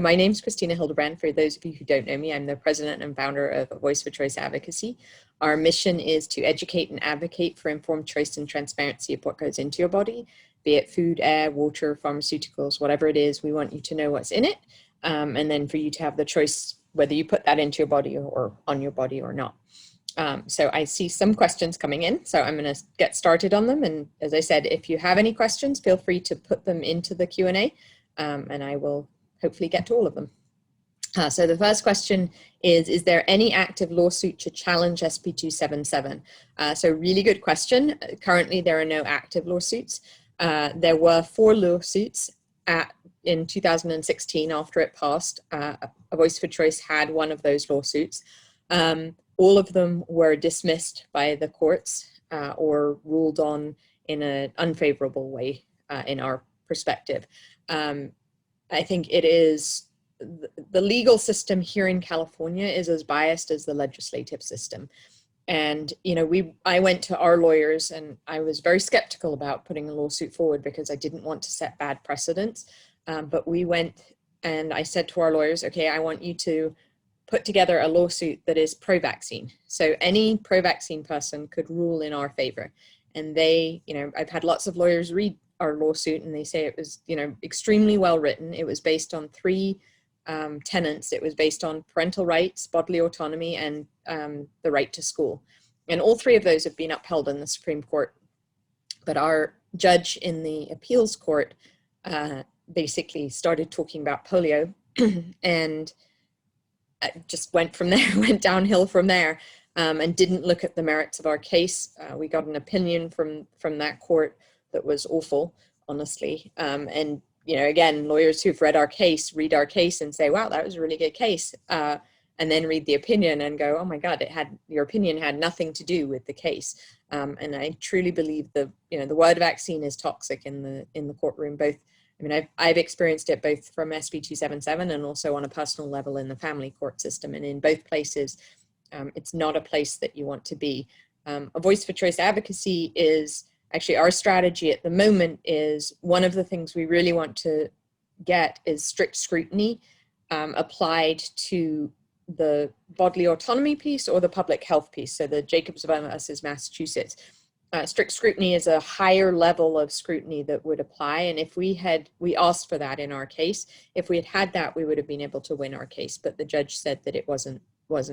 My name is Christina Hildebrand. For those of you who don't know me, I'm the president and founder of Voice for Choice Advocacy. Our mission is to educate and advocate for informed choice and transparency of what goes into your body, be it food, air, water, pharmaceuticals, whatever it is. We want you to know what's in it, and then for you to have the choice whether you put that into your body or on your body or not. So I see some questions coming in, so I'm going to get started on them. And as I said, if you have any questions, feel free to put them into the Q&A, and I will hopefully get to all of them. So the first question is there any active lawsuit to challenge SB 277? So really good question. Currently, there are no active lawsuits. There were 4 lawsuits in 2016 after it passed. A Voice for Choice had one of those lawsuits. All of them were dismissed by the courts or ruled on in an unfavorable way in our perspective. I think it is, the legal system here in California is as biased as the legislative system. And, you know, I went to our lawyers and I was very skeptical about putting a lawsuit forward because I didn't want to set bad precedents. But we went and I said to our lawyers, okay, I want you to put together a lawsuit that is pro-vaccine. So any pro-vaccine person could rule in our favor. And they, you know, I've had lots of lawyers read our lawsuit and they say it was, you know, extremely well written. It was based on 3 tenets. It was based on parental rights, bodily autonomy, and the right to school. And all 3 of those have been upheld in the Supreme Court. But our judge in the appeals court basically started talking about polio and just went from there, went downhill from there, and didn't look at the merits of our case. We got an opinion from that court that was awful, honestly. And, you know, again, lawyers who've read our case and say, wow, that was a really good case. And then read the opinion and go, oh my God, your opinion had nothing to do with the case. And I truly believe the word vaccine is toxic in the courtroom. Both, I mean, I've experienced it both from SB 277 and also on a personal level in the family court system. And in both places, it's not a place that you want to be. A Voice for Choice advocacy is, actually, our strategy at the moment is one of the things we really want to get is strict scrutiny applied to the bodily autonomy piece or the public health piece. So the Jacobs versus Massachusetts. Strict scrutiny is a higher level of scrutiny that would apply. And if we asked for that in our case, if we had had that, we would have been able to win our case. But the judge said that it wasn't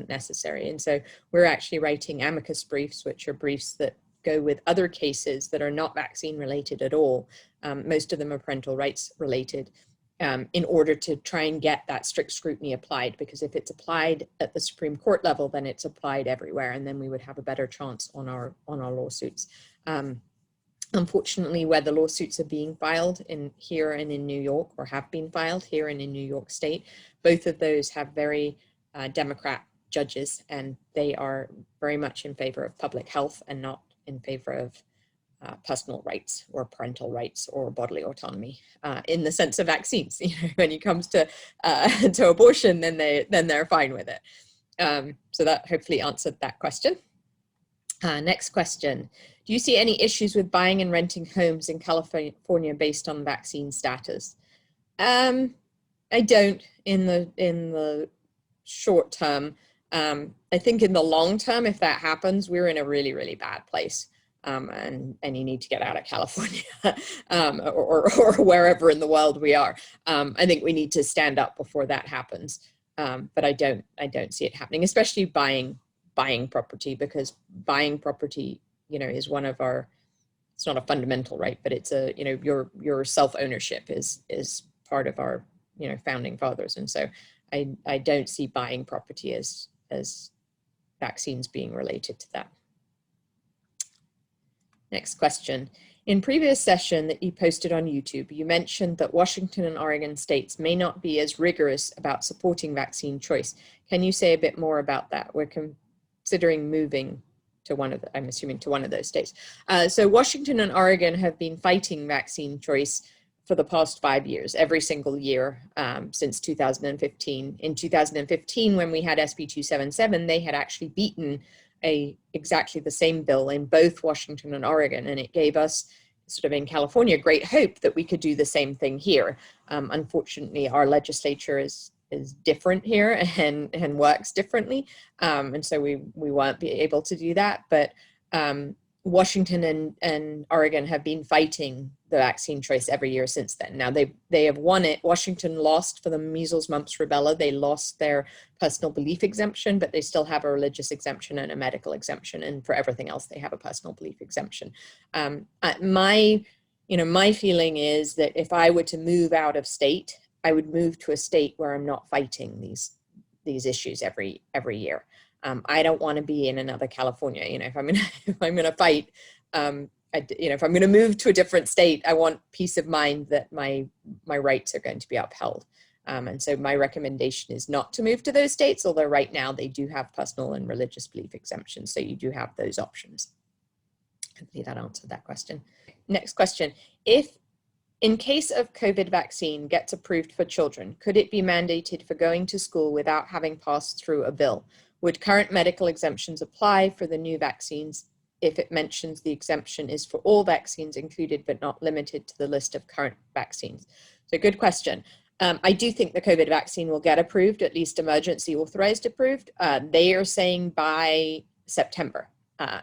necessary. And so we're actually writing amicus briefs, which are briefs that go with other cases that are not vaccine related at all. Most of them are parental rights related, in order to try and get that strict scrutiny applied, because if it's applied at the Supreme Court level, then it's applied everywhere, and then we would have a better chance on our lawsuits. Unfortunately, where the lawsuits are being filed here and in New York, or have been filed here and in New York State, both of those have very Democrat judges, and they are very much in favor of public health and not in favor of personal rights or parental rights or bodily autonomy in the sense of vaccines. You know, when it comes to abortion, then they're fine with it. So that hopefully answered that question. Next question: do you see any issues with buying and renting homes in California based on vaccine status? I don't in the short term. I think in the long term, if that happens, we're in a really, really bad place. And you need to get out of California or wherever in the world we are. I think we need to stand up before that happens. But I don't see it happening, especially buying property, because buying property, you know, is one of our, it's not a fundamental right, but it's a, you know, your self-ownership is part of our, you know, founding fathers. And so I don't see buying property as vaccines being related to that. Next question. In previous session that you posted on YouTube, you mentioned that Washington and Oregon states may not be as rigorous about supporting vaccine choice. Can you say a bit more about that? We're considering moving to I'm assuming to one of those states. So Washington and Oregon have been fighting vaccine choice for the past 5 years, every single year since 2015. In 2015, when we had SB 277, they had actually beaten exactly the same bill in both Washington and Oregon, and it gave us sort of in California, great hope that we could do the same thing here. Unfortunately, our legislature is different here and works differently, and so we won't be able to do that. But Washington and Oregon have been fighting the vaccine choice every year since then. Now they have won it. Washington lost for the measles, mumps, rubella. They lost their personal belief exemption, but they still have a religious exemption and a medical exemption. And for everything else, they have a personal belief exemption. My feeling is that if I were to move out of state, I would move to a state where I'm not fighting these issues every year. I don't want to be in another California. If I'm gonna fight, if I'm gonna move to a different state, I want peace of mind that my rights are going to be upheld. And so my recommendation is not to move to those states, although right now they do have personal and religious belief exemptions, so you do have those options. Hopefully that answered that question. Next question: if in case of COVID vaccine gets approved for children, could it be mandated for going to school without having passed through a bill? Would current medical exemptions apply for the new vaccines if it mentions the exemption is for all vaccines included but not limited to the list of current vaccines? So good question. I do think the COVID vaccine will get approved, at least emergency authorized approved. They are saying by September.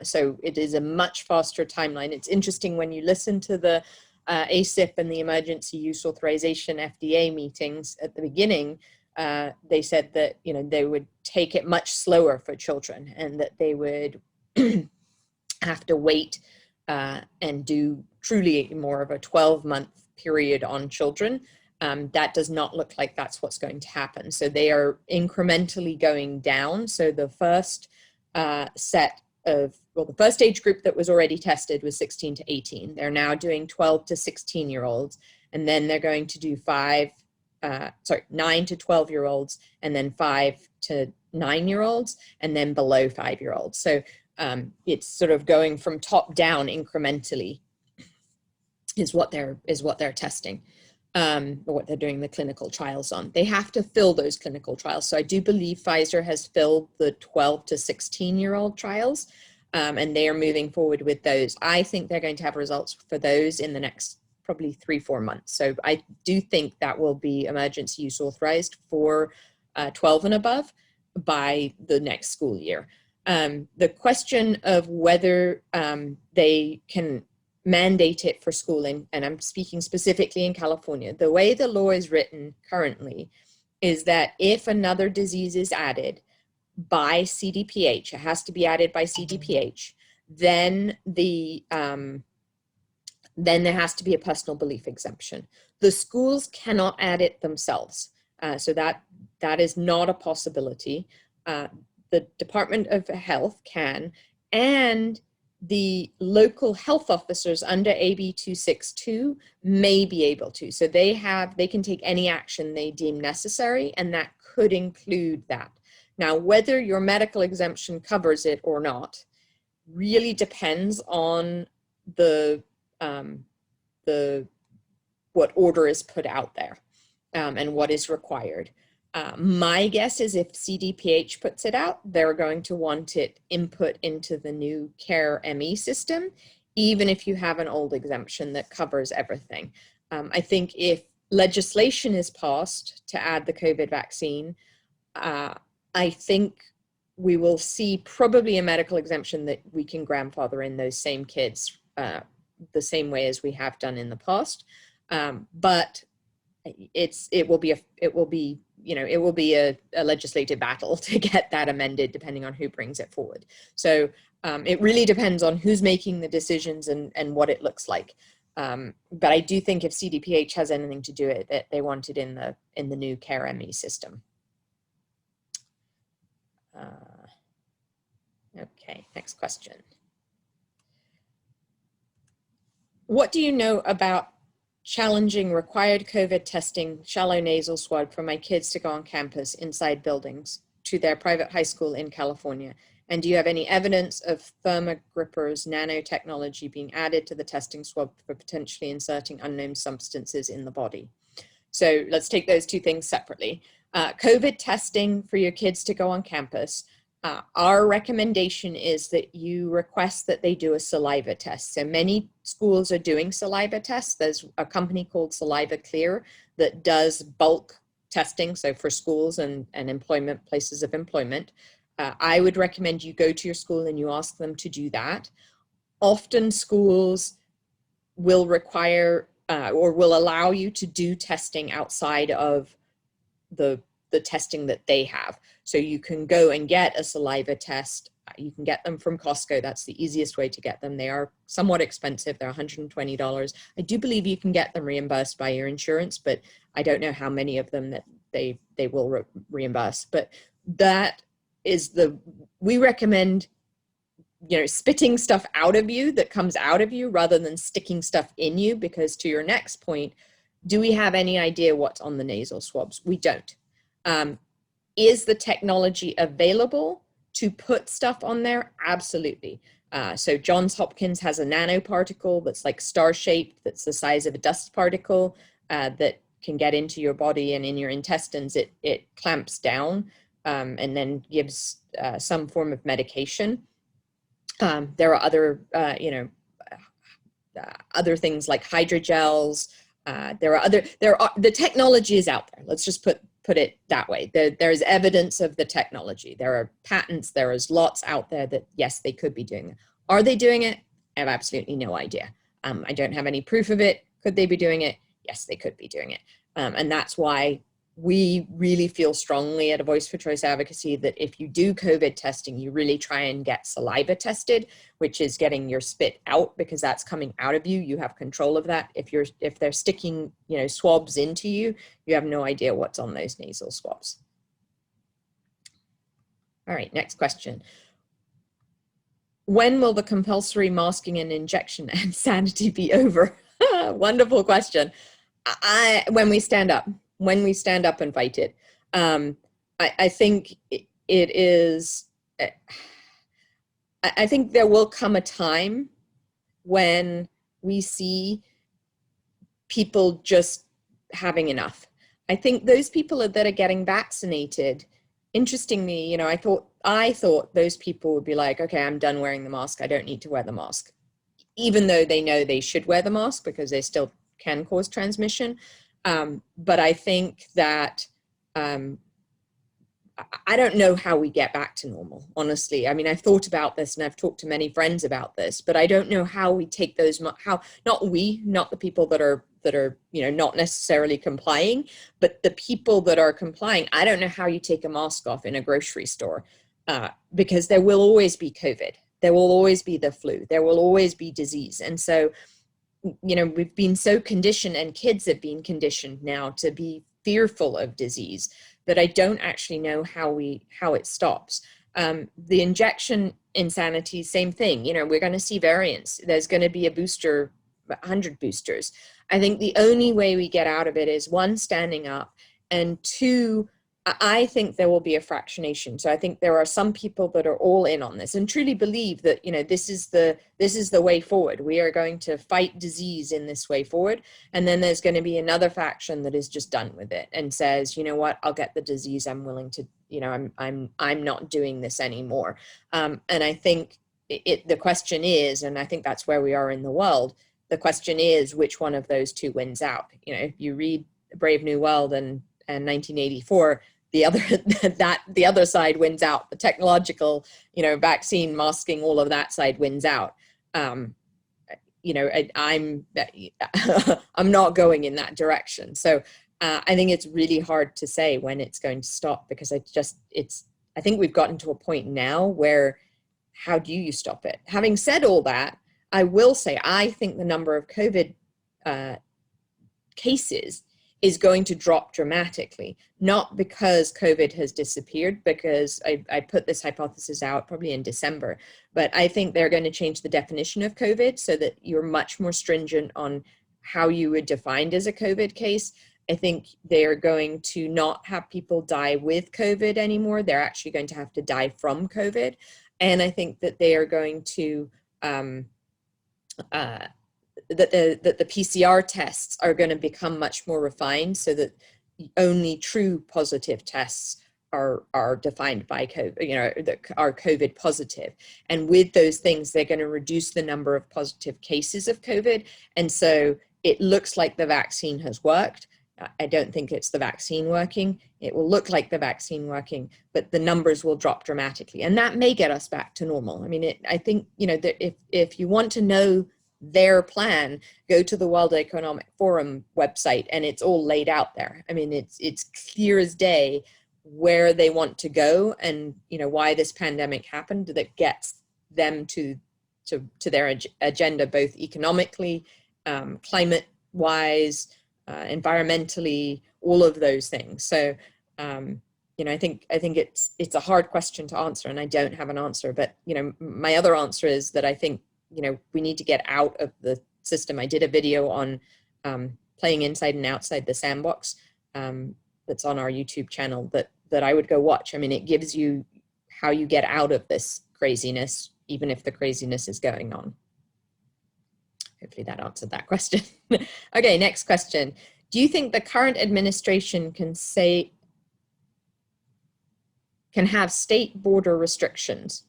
So it is a much faster timeline. It's interesting when you listen to the ACIP and the emergency use authorization FDA meetings at the beginning. They said that they would take it much slower for children, and that they would have to wait and do truly more of a 12-month period on children. That does not look like that's what's going to happen. So they are incrementally going down. So the first the first age group that was already tested was 16 to 18. They're now doing 12 to 16-year-olds, and then they're going to do 9 to 12-year-olds, and then 5 to 9-year-olds, and then below 5-year-olds. So it's sort of going from top down incrementally is what they're testing, or what they're doing the clinical trials on. They have to fill those clinical trials. So I do believe Pfizer has filled the 12 to 16-year-old trials, and they are moving forward with those. I think they're going to have results for those in the next probably 3-4 months. So I do think that will be emergency use authorized for 12 and above by the next school year. The question of whether they can mandate it for schooling, and I'm speaking specifically in California, the way the law is written currently is that if another disease is added by CDPH, it has to be added by CDPH, then then there has to be a personal belief exemption. The schools cannot add it themselves. So that is not a possibility. The Department of Health can, and the local health officers under AB 262 may be able to. So they can take any action they deem necessary, and that could include that. Now, whether your medical exemption covers it or not really depends on what order is put out there and what is required. My guess is if CDPH puts it out, they're going to want it input into the new CARE ME system, even if you have an old exemption that covers everything. I think if legislation is passed to add the COVID vaccine, I think we will see probably a medical exemption that we can grandfather in those same kids the same way as we have done in the past. But it will be a legislative battle to get that amended, depending on who brings it forward. So it really depends on who's making the decisions and what it looks like. But I do think if CDPH has anything to do with it, they want it in the new CARE ME system. Okay, next question. What do you know about challenging required COVID testing, shallow nasal swab for my kids to go on campus inside buildings to their private high school in California? And do you have any evidence of thermogrippers nanotechnology being added to the testing swab for potentially inserting unknown substances in the body? So let's take those two things separately. COVID testing for your kids to go on campus. Our recommendation is that you request that they do a saliva test. So many schools are doing saliva tests. There's a company called Saliva Clear that does bulk testing, so for schools and employment, places of employment. I would recommend you go to your school and you ask them to do that. Often schools will require or will allow you to do testing outside of the testing that they have. So you can go and get a saliva test. You can get them from Costco. That's the easiest way to get them. They are somewhat expensive. They're $120. I do believe you can get them reimbursed by your insurance, but I don't know how many of them that they will reimburse. But that is we recommend, spitting stuff out of you that comes out of you rather than sticking stuff in you, because to your next point, do we have any idea what's on the nasal swabs? We don't. Is the technology available to put stuff on there? Absolutely. So Johns Hopkins has a nanoparticle that's like star-shaped, that's the size of a dust particle, that can get into your body and in your intestines. It clamps down and then gives some form of medication. There are other, other things like hydrogels. The technology is out there. Let's just put it that way. There's evidence of the technology. There are patents. There is lots out there that, yes, they could be doing it. Are they doing it? I have absolutely no idea. I don't have any proof of it. Could they be doing it? Yes, they could be doing it. And that's why we really feel strongly at a Voice for Choice Advocacy that if you do COVID testing, you really try and get saliva tested, which is getting your spit out, because that's coming out of you. You have control of that. If they're sticking, swabs into you, you have no idea what's on those nasal swabs. All right, next question. When will the compulsory masking and injection insanity be over? Wonderful question. When we stand up and fight it. I think it is, I think there will come a time when we see people just having enough. I think those people that are getting vaccinated, interestingly, I thought those people would be like, okay, I'm done wearing the mask. I don't need to wear the mask, even though they know they should wear the mask because they still can cause transmission. But I think that I don't know how we get back to normal, honestly. I mean, I've thought about this and I've talked to many friends about this, but I don't know how we take those, not the people that are, not necessarily complying, but the people that are complying. I don't know how you take a mask off in a grocery store, because there will always be COVID. There will always be the flu. There will always be disease. And so, we've been so conditioned, and kids have been conditioned now to be fearful of disease, that I don't actually know how it stops. The injection insanity, same thing. We're going to see variants. There's going to be a booster, 100 boosters. I think the only way we get out of it is, one, standing up, and two, I think there will be a fractionation. So I think there are some people that are all in on this and truly believe that, this is the way forward. We are going to fight disease in this way forward. And then there's going to be another faction that is just done with it and says, you know what, I'll get the disease. I'm willing to, I'm not doing this anymore. And I think the question is, and I think that's where we are in the world. The question is, which one of those two wins out? If you read Brave New World and 1984, the other side wins out. The technological, vaccine, masking, all of that side wins out. I'm not going in that direction. So I think it's really hard to say when it's going to stop, because I think we've gotten to a point now where, how do you stop it? Having said all that, I will say, I think the number of COVID cases is going to drop dramatically, not because COVID has disappeared, because I put this hypothesis out probably in December, but I think they're going to change the definition of COVID so that you're much more stringent on how you would define as a COVID case. I think they're going to not have people die with COVID anymore. They're actually going to have to die from COVID. And I think that they are going to, that the PCR tests are going to become much more refined, so that only true positive tests are defined by COVID, you know, that are COVID positive. And with those things, they're going to reduce the number of positive cases of COVID. And so it looks like the vaccine has worked. I don't think it's the vaccine working. It will look like the vaccine working, but the numbers will drop dramatically. And that may get us back to normal. I mean, I think, you know, that if you want to know their plan, go to the World Economic Forum website and it's all laid out there. I mean, it's clear as day where they want to go and, you know, why this pandemic happened that gets them to their agenda, both economically, climate wise, environmentally, all of those things. So, you know, I think it's a hard question to answer, and I don't have an answer. But, you know, my other answer is that I think, you know, we need to get out of the system. I did a video on playing inside and outside the sandbox that's on our YouTube channel that I would go watch. I mean, it gives you how you get out of this craziness, even if the craziness is going on. Hopefully that answered that question. Okay, next question. Do you think the current administration can have state border restrictions?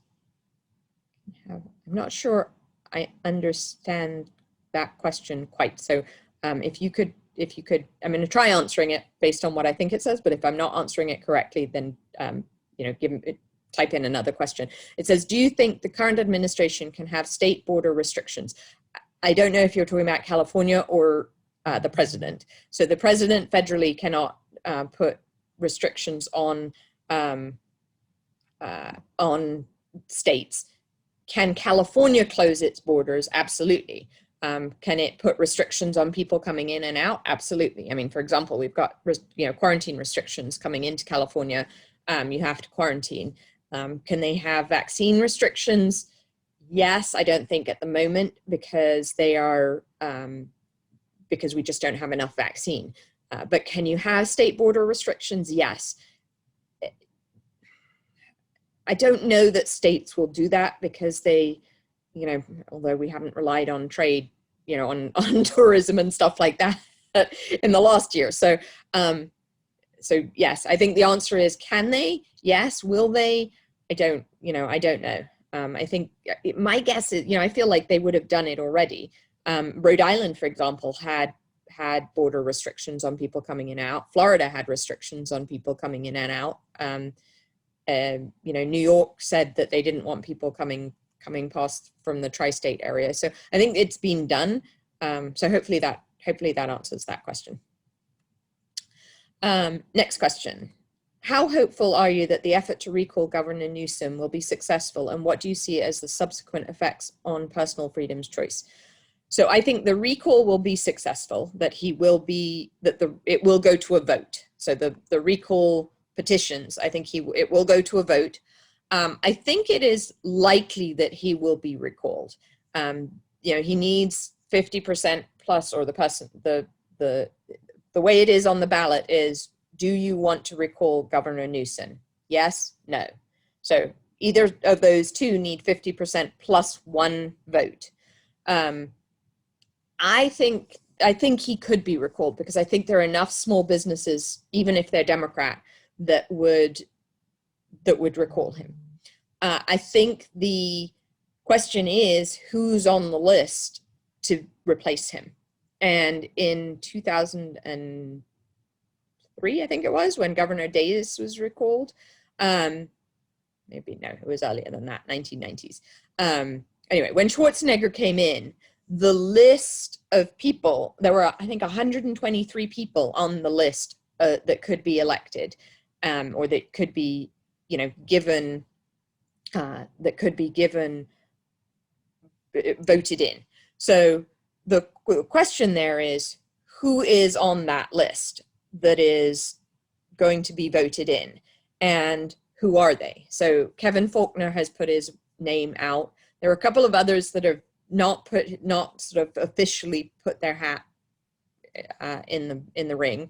I'm not sure I understand that question quite. So if you could, I'm going to try answering it based on what I think it says, but if I'm not answering it correctly, then you know, type in another question. It says, do you think the current administration can have state border restrictions? I don't know if you're talking about California or the president. So the president federally cannot put restrictions on states. Can California close its borders? Absolutely. Can it put restrictions on people coming in and out? Absolutely. I mean, for example, we've got, you know, quarantine restrictions coming into California. You have to quarantine. Can they have vaccine restrictions? Yes, I don't think at the moment, because they are, because we just don't have enough vaccine. But can you have state border restrictions? Yes. I don't know that states will do that, because they, you know, although we haven't relied on trade, you know, on tourism and stuff like that in the last year. So, so yes, I think the answer is, can they? Yes. Will they? I don't know. I think my guess is, you know, I feel like they would have done it already. Rhode Island, for example, had border restrictions on people coming in and out. Florida had restrictions on people coming in and out. You know, New York said that they didn't want people coming past from the tri-state area. So I think it's been done. So hopefully that answers that question. Next question. How hopeful are you that the effort to recall Governor Newsom will be successful, and what do you see as the subsequent effects on personal freedom's choice? So I think the recall will be successful, that it will go to a vote. So the recall petitions, I think it will go to a vote. I think it is likely that he will be recalled. You know, he needs 50% plus, or the way it is on the ballot is, do you want to recall Governor Newsom? Yes, no. So either of those two need 50% plus one vote. I think he could be recalled, because I think there are enough small businesses, even if they're Democrat, that would recall him. I think the question is, who's on the list to replace him? And in 2003, I think it was, when Governor Davis was recalled. Maybe no, it was earlier than that, 1990s. Anyway, when Schwarzenegger came in, the list of people, there were, I think, 123 people on the list that could be elected, or that could be, you know, given, voted in. So the question there is, who is on that list that is going to be voted in, and who are they? So Kevin Faulconer has put his name out. There are a couple of others that have not sort of officially put their hat in the ring.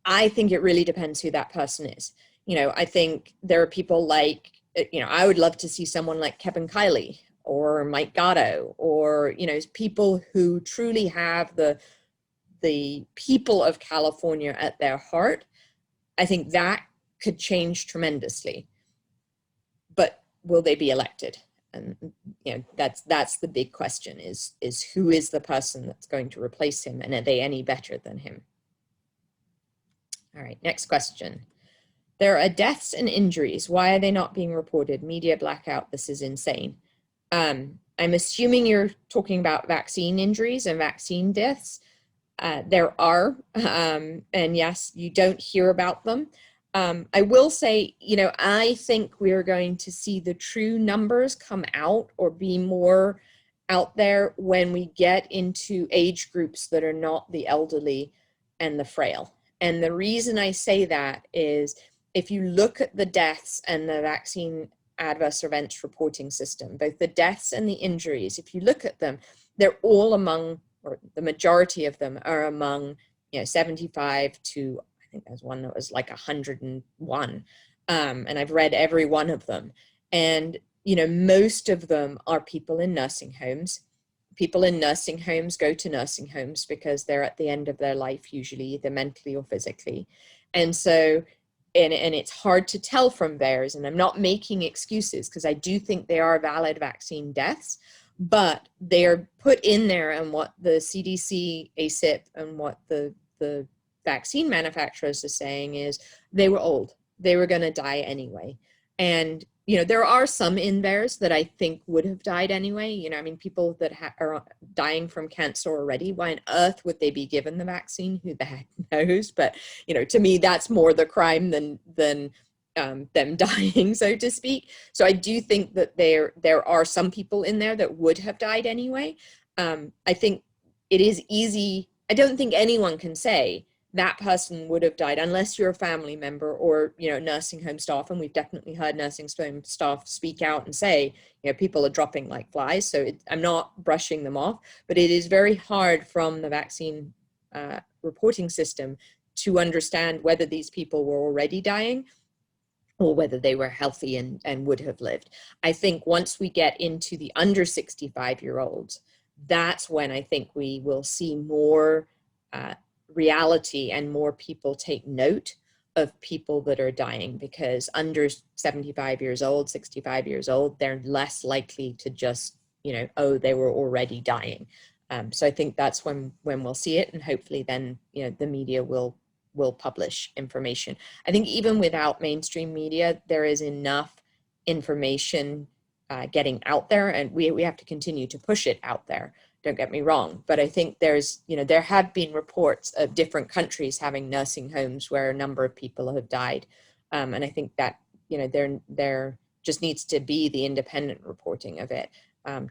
I think it really depends who that person is. You know, I think there are people like, you know, I would love to see someone like Kevin Kiley or Mike Gatto, or, you know, people who truly have the people of California at their heart. I think that could change tremendously. But will they be elected? And that's the big question, is who is the person that's going to replace him, and are they any better than him? All right, next question. There are deaths and injuries. Why are they not being reported? Media blackout. This is insane. I'm assuming you're talking about vaccine injuries and vaccine deaths. There are, and yes, you don't hear about them. I will say, I think we're going to see the true numbers come out or be more out there when we get into age groups that are not the elderly and the frail. And the reason I say that is, if you look at the deaths and the vaccine adverse events reporting system, both the deaths and the injuries, if you look at them, they're all among, or the majority of them are among, 75 to, I think there's one that was like 101. And I've read every one of them. And, most of them are people in nursing homes. People in nursing homes go to nursing homes because they're at the end of their life, usually either mentally or physically. And so, and it's hard to tell from theirs, and I'm not making excuses because I do think they are valid vaccine deaths, but they're put in there, and what the CDC, ACIP, and what the vaccine manufacturers are saying is they were old. They were going to die anyway. And, there are some in theirs that I think would have died anyway. People that are dying from cancer already, why on earth would they be given the vaccine? Who the heck knows? But, to me, that's more the crime than them dying, so to speak. So I do think that there are some people in there that would have died anyway. I think it is easy. I don't think anyone can say that person would have died unless you're a family member or, nursing home staff. And we've definitely heard nursing home staff speak out and say, people are dropping like flies. So I'm not brushing them off, but it is very hard from the vaccine reporting system to understand whether these people were already dying or whether they were healthy and would have lived. I think once we get into the under 65-year-olds, that's when I think we will see more reality and more people take note of people that are dying, because under 75 years old, 65 years old, they're less likely to just, oh, they were already dying. So I think that's when we'll see it, and hopefully then, the media will publish information. I think even without mainstream media, there is enough information getting out there, and we have to continue to push it out there. Don't get me wrong, but I think there's, there have been reports of different countries having nursing homes where a number of people have died. And I think that, there just needs to be the independent reporting of it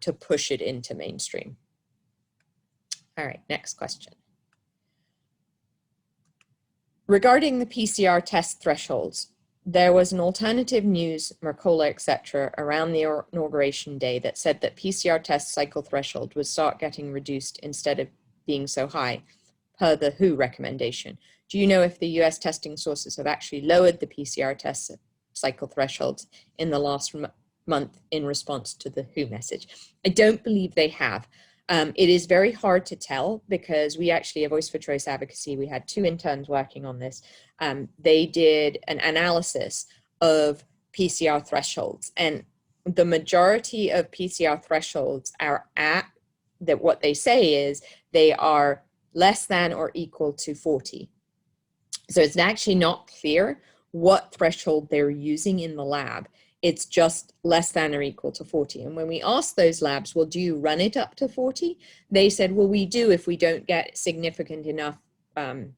to push it into mainstream. All right, next question. Regarding the PCR test thresholds, there was an alternative news, Mrna, etc., around the inauguration day that said that PCR test cycle threshold would start getting reduced instead of being so high, per the WHO recommendation. Do you know if the US testing sources have actually lowered the PCR test cycle thresholds in the last month in response to the WHO message? I don't believe they have. It is very hard to tell, because we actually, at Voice for Choice Advocacy, we had 2 interns working on this. They did an analysis of PCR thresholds, and the majority of PCR thresholds are at that. What they say is they are less than or equal to 40. So it's actually not clear what threshold they're using in the lab. It's just less than or equal to 40. And when we asked those labs, well, do you run it up to 40? They said, well, we do if we don't get significant enough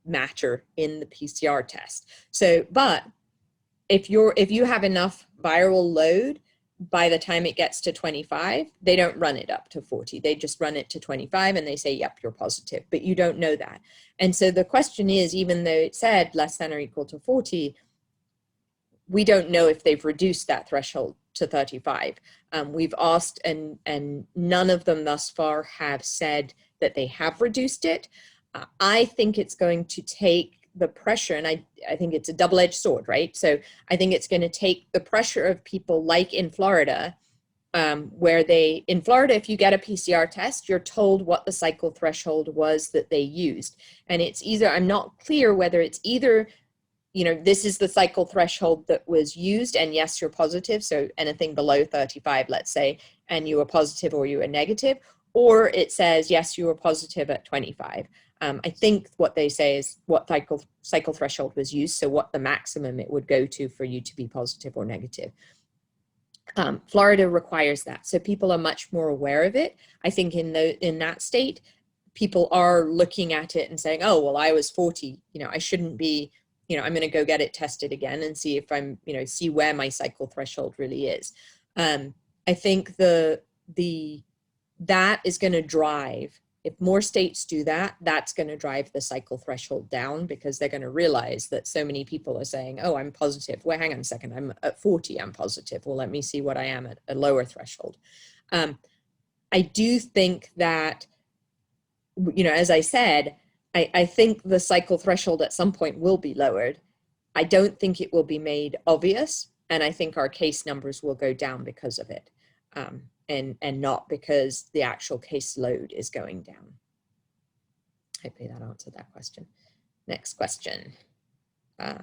matter in the PCR test. So, but if you have enough viral load, by the time it gets to 25, they don't run it up to 40. They just run it to 25 and they say, yep, you're positive, but you don't know that. And so the question is, even though it said less than or equal to 40, we don't know if they've reduced that threshold to 35. We've asked, and none of them thus far have said that they have reduced it. I think it's going to take the pressure, and I think it's a double-edged sword, right? So I think it's going to take the pressure of people like in Florida, where in Florida, if you get a PCR test, you're told what the cycle threshold was that they used. And it's either, I'm not clear whether it's either you know, this is the cycle threshold that was used, and yes, you're positive. So anything below 35, let's say, and you were positive or you were negative, or it says, yes, you were positive at 25. I think what they say is what cycle threshold was used, so what the maximum it would go to for you to be positive or negative. Florida requires that, so people are much more aware of it. I think in that state, people are looking at it and saying, oh, well, I was 40, you know, I shouldn't be, you know, I'm going to go get it tested again and see if I'm, you know, see where my cycle threshold really is. I think that is going to drive, if more states do that, that's going to drive the cycle threshold down, because they're going to realize that so many people are saying, oh, I'm positive. Well, hang on a second, I'm at 40, I'm positive. Well, let me see what I am at a lower threshold. I do think that, you know, as I said, I think the cycle threshold at some point will be lowered. I don't think it will be made obvious, and I think our case numbers will go down because of it, and not because the actual case load is going down. Hopefully that answered that question. Next question. I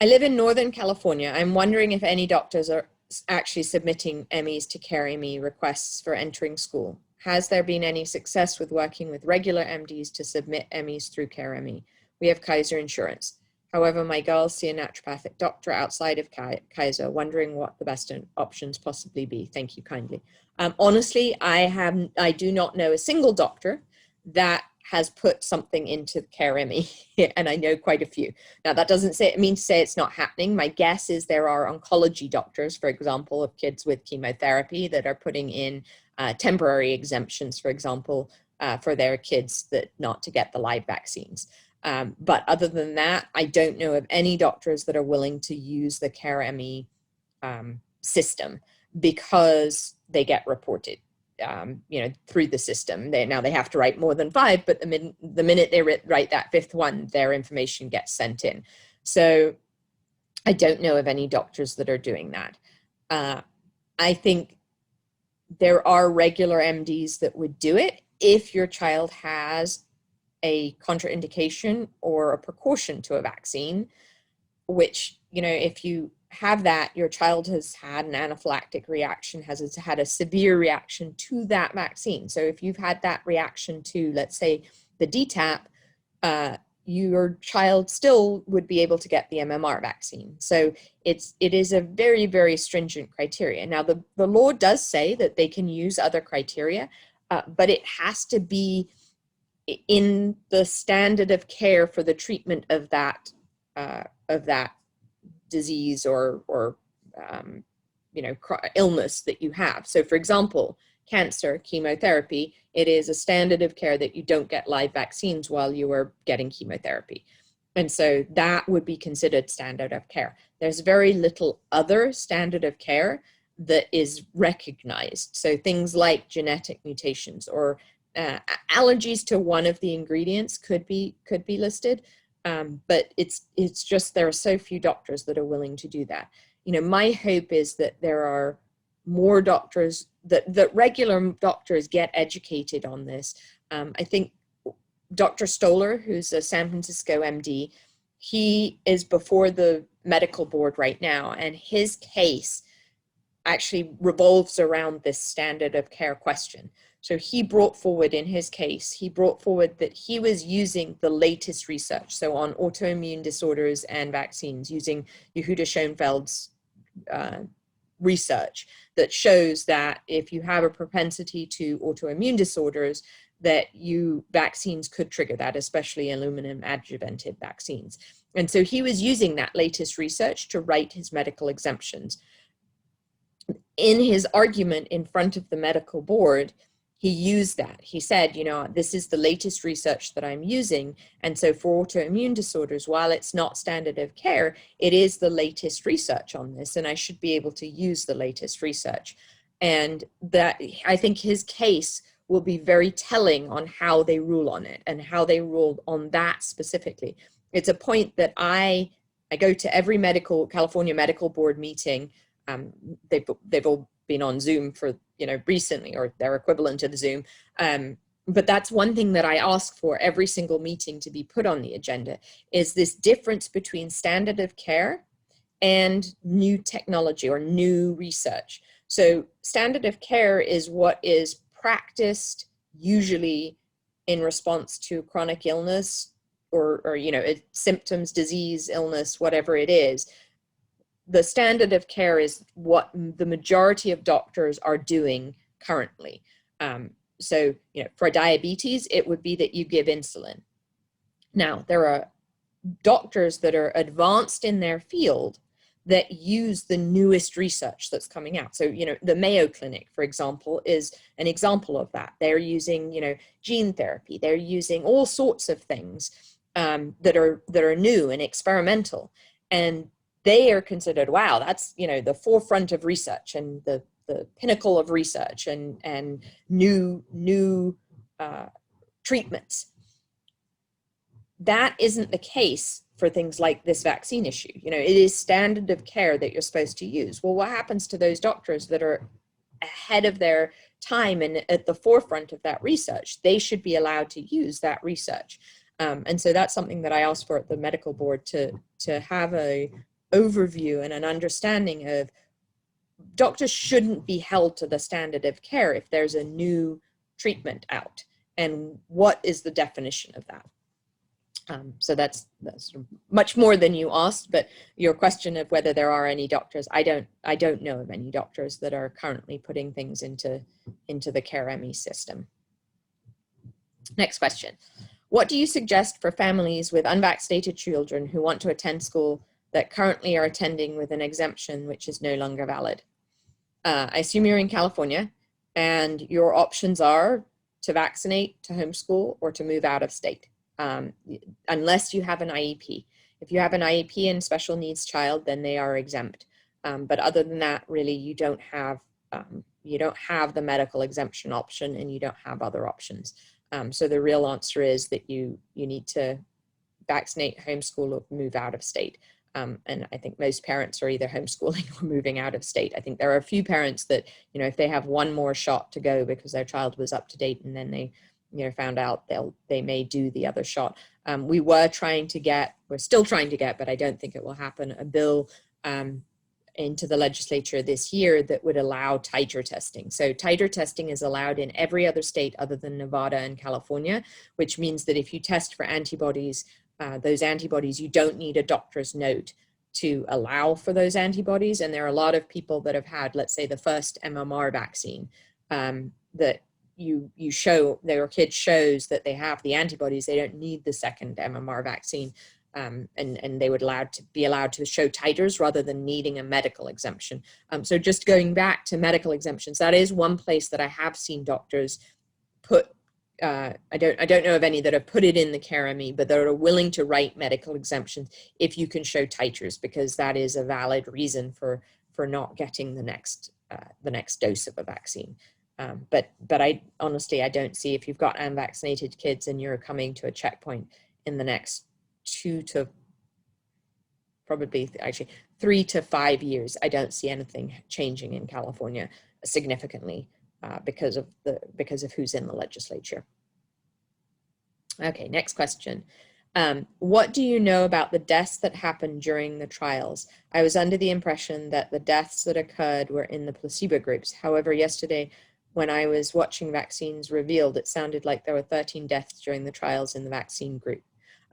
live in Northern California. I'm wondering if any doctors are actually submitting MEs to CareME requests for entering school. Has there been any success with working with regular MDs to submit MEs through CareME? We have Kaiser insurance. However, my girls see a naturopathic doctor outside of Kaiser, wondering what the best options possibly be. Thank you kindly. Honestly, I do not know a single doctor that has put something into CareME, and I know quite a few. Now, that doesn't mean to say it's not happening. My guess is there are oncology doctors, for example, of kids with chemotherapy that are putting in temporary exemptions, for example, for their kids that not to get the live vaccines. But other than that, I don't know of any doctors that are willing to use the CareME system, because they get reported, you know, through the system. Now they have to write more than 5, but the minute they write that 5th one, their information gets sent in. So I don't know of any doctors that are doing that. I think there are regular MDs that would do it if your child has a contraindication or a precaution to a vaccine, which, you know, if you have that, your child has had an anaphylactic reaction, has had a severe reaction to that vaccine. So if you've had that reaction to, let's say, the DTaP, your child still would be able to get the MMR vaccine. So it is a very, very stringent criteria. Now, the law does say that they can use other criteria, but it has to be in the standard of care for the treatment of that disease or you know, illness that you have. So for example, cancer, chemotherapy, it is a standard of care that you don't get live vaccines while you are getting chemotherapy. And so that would be considered standard of care. There's very little other standard of care that is recognized. So things like genetic mutations or allergies to one of the ingredients could be listed, but it's just there are so few doctors that are willing to do that. You know, my hope is that there are more doctors, that regular doctors get educated on this. I think Dr. Stoller, who's a San Francisco MD, he is before the medical board right now, and his case actually revolves around this standard of care question. So he brought forward in his case, he brought forward that he was using the latest research, so on autoimmune disorders and vaccines, using Yehuda Schoenfeld's research that shows that if you have a propensity to autoimmune disorders, that vaccines could trigger that, especially aluminum adjuvanted vaccines. And so he was using that latest research to write his medical exemptions. In his argument in front of the medical board, he used that. He said, you know, this is the latest research that I'm using. And so for autoimmune disorders, while it's not standard of care, it is the latest research on this, and I should be able to use the latest research. And that, I think his case will be very telling on how they rule on it and how they ruled on that specifically. It's a point that I go to every California medical board meeting. They've all been on Zoom for, you know, recently, or their equivalent of Zoom. but that's one thing that I ask for every single meeting to be put on the agenda, is this difference between standard of care and new technology or new research. So standard of care is what is practiced usually in response to chronic illness or you know, symptoms, disease, illness, whatever it is. The standard of care is what the majority of doctors are doing currently. So, you know, for diabetes, it would be that you give insulin. Now, there are doctors that are advanced in their field that use the newest research that's coming out. So, you know, the Mayo Clinic, for example, is an example of that. They're using, you know, gene therapy. They're using all sorts of things that are new and experimental. And they are considered, wow, that's, you know, the forefront of research and the pinnacle of research and new treatments. That isn't the case for things like this vaccine issue. You know, it is standard of care that you're supposed to use. Well, what happens to those doctors that are ahead of their time and at the forefront of that research? They should be allowed to use that research. And so that's something that I asked for at the medical board, to have a overview and an understanding of doctors shouldn't be held to the standard of care if there's a new treatment out, and what is the definition of that. So that's much more than you asked, but your question of whether there are any doctors, I don't know of any doctors that are currently putting things into the CARE-ME system. Next question. What do you suggest for families with unvaccinated children who want to attend school that currently are attending with an exemption which is no longer valid? I assume you're in California, and your options are to vaccinate, to homeschool, or to move out of state. Unless you have an IEP. If you have an IEP and special needs child, then they are exempt. But other than that, really, you don't have the medical exemption option, and you don't have other options. So the real answer is that you need to vaccinate, homeschool, or move out of state. And I think most parents are either homeschooling or moving out of state. I think there are a few parents that, you know, if they have one more shot to go because their child was up to date and then they, you know, found out, they may do the other shot. We're still trying to get, but I don't think it will happen, a bill into the legislature this year that would allow titer testing. So titer testing is allowed in every other state other than Nevada and California, which means that if you test for antibodies, those antibodies, you don't need a doctor's note to allow for those antibodies. And there are a lot of people that have had, let's say, the first MMR vaccine, that you show, their kid shows that they have the antibodies, they don't need the second MMR vaccine. And they would be allowed to show titers rather than needing a medical exemption. So just going back to medical exemptions, that is one place that I have seen doctors put, I don't know of any that have put it in the CARE-ME, but that are willing to write medical exemptions if you can show titers, because that is a valid reason for not getting the next dose of a vaccine. But I honestly, I don't see, if you've got unvaccinated kids and you're coming to a checkpoint in the next 3 to 5 years, I don't see anything changing in California significantly because of who's in the legislature. Okay, next question. What do you know about the deaths that happened during the trials? I was under the impression that the deaths that occurred were in the placebo groups. However, yesterday when I was watching Vaccines Revealed, it sounded like there were 13 deaths during the trials in the vaccine group.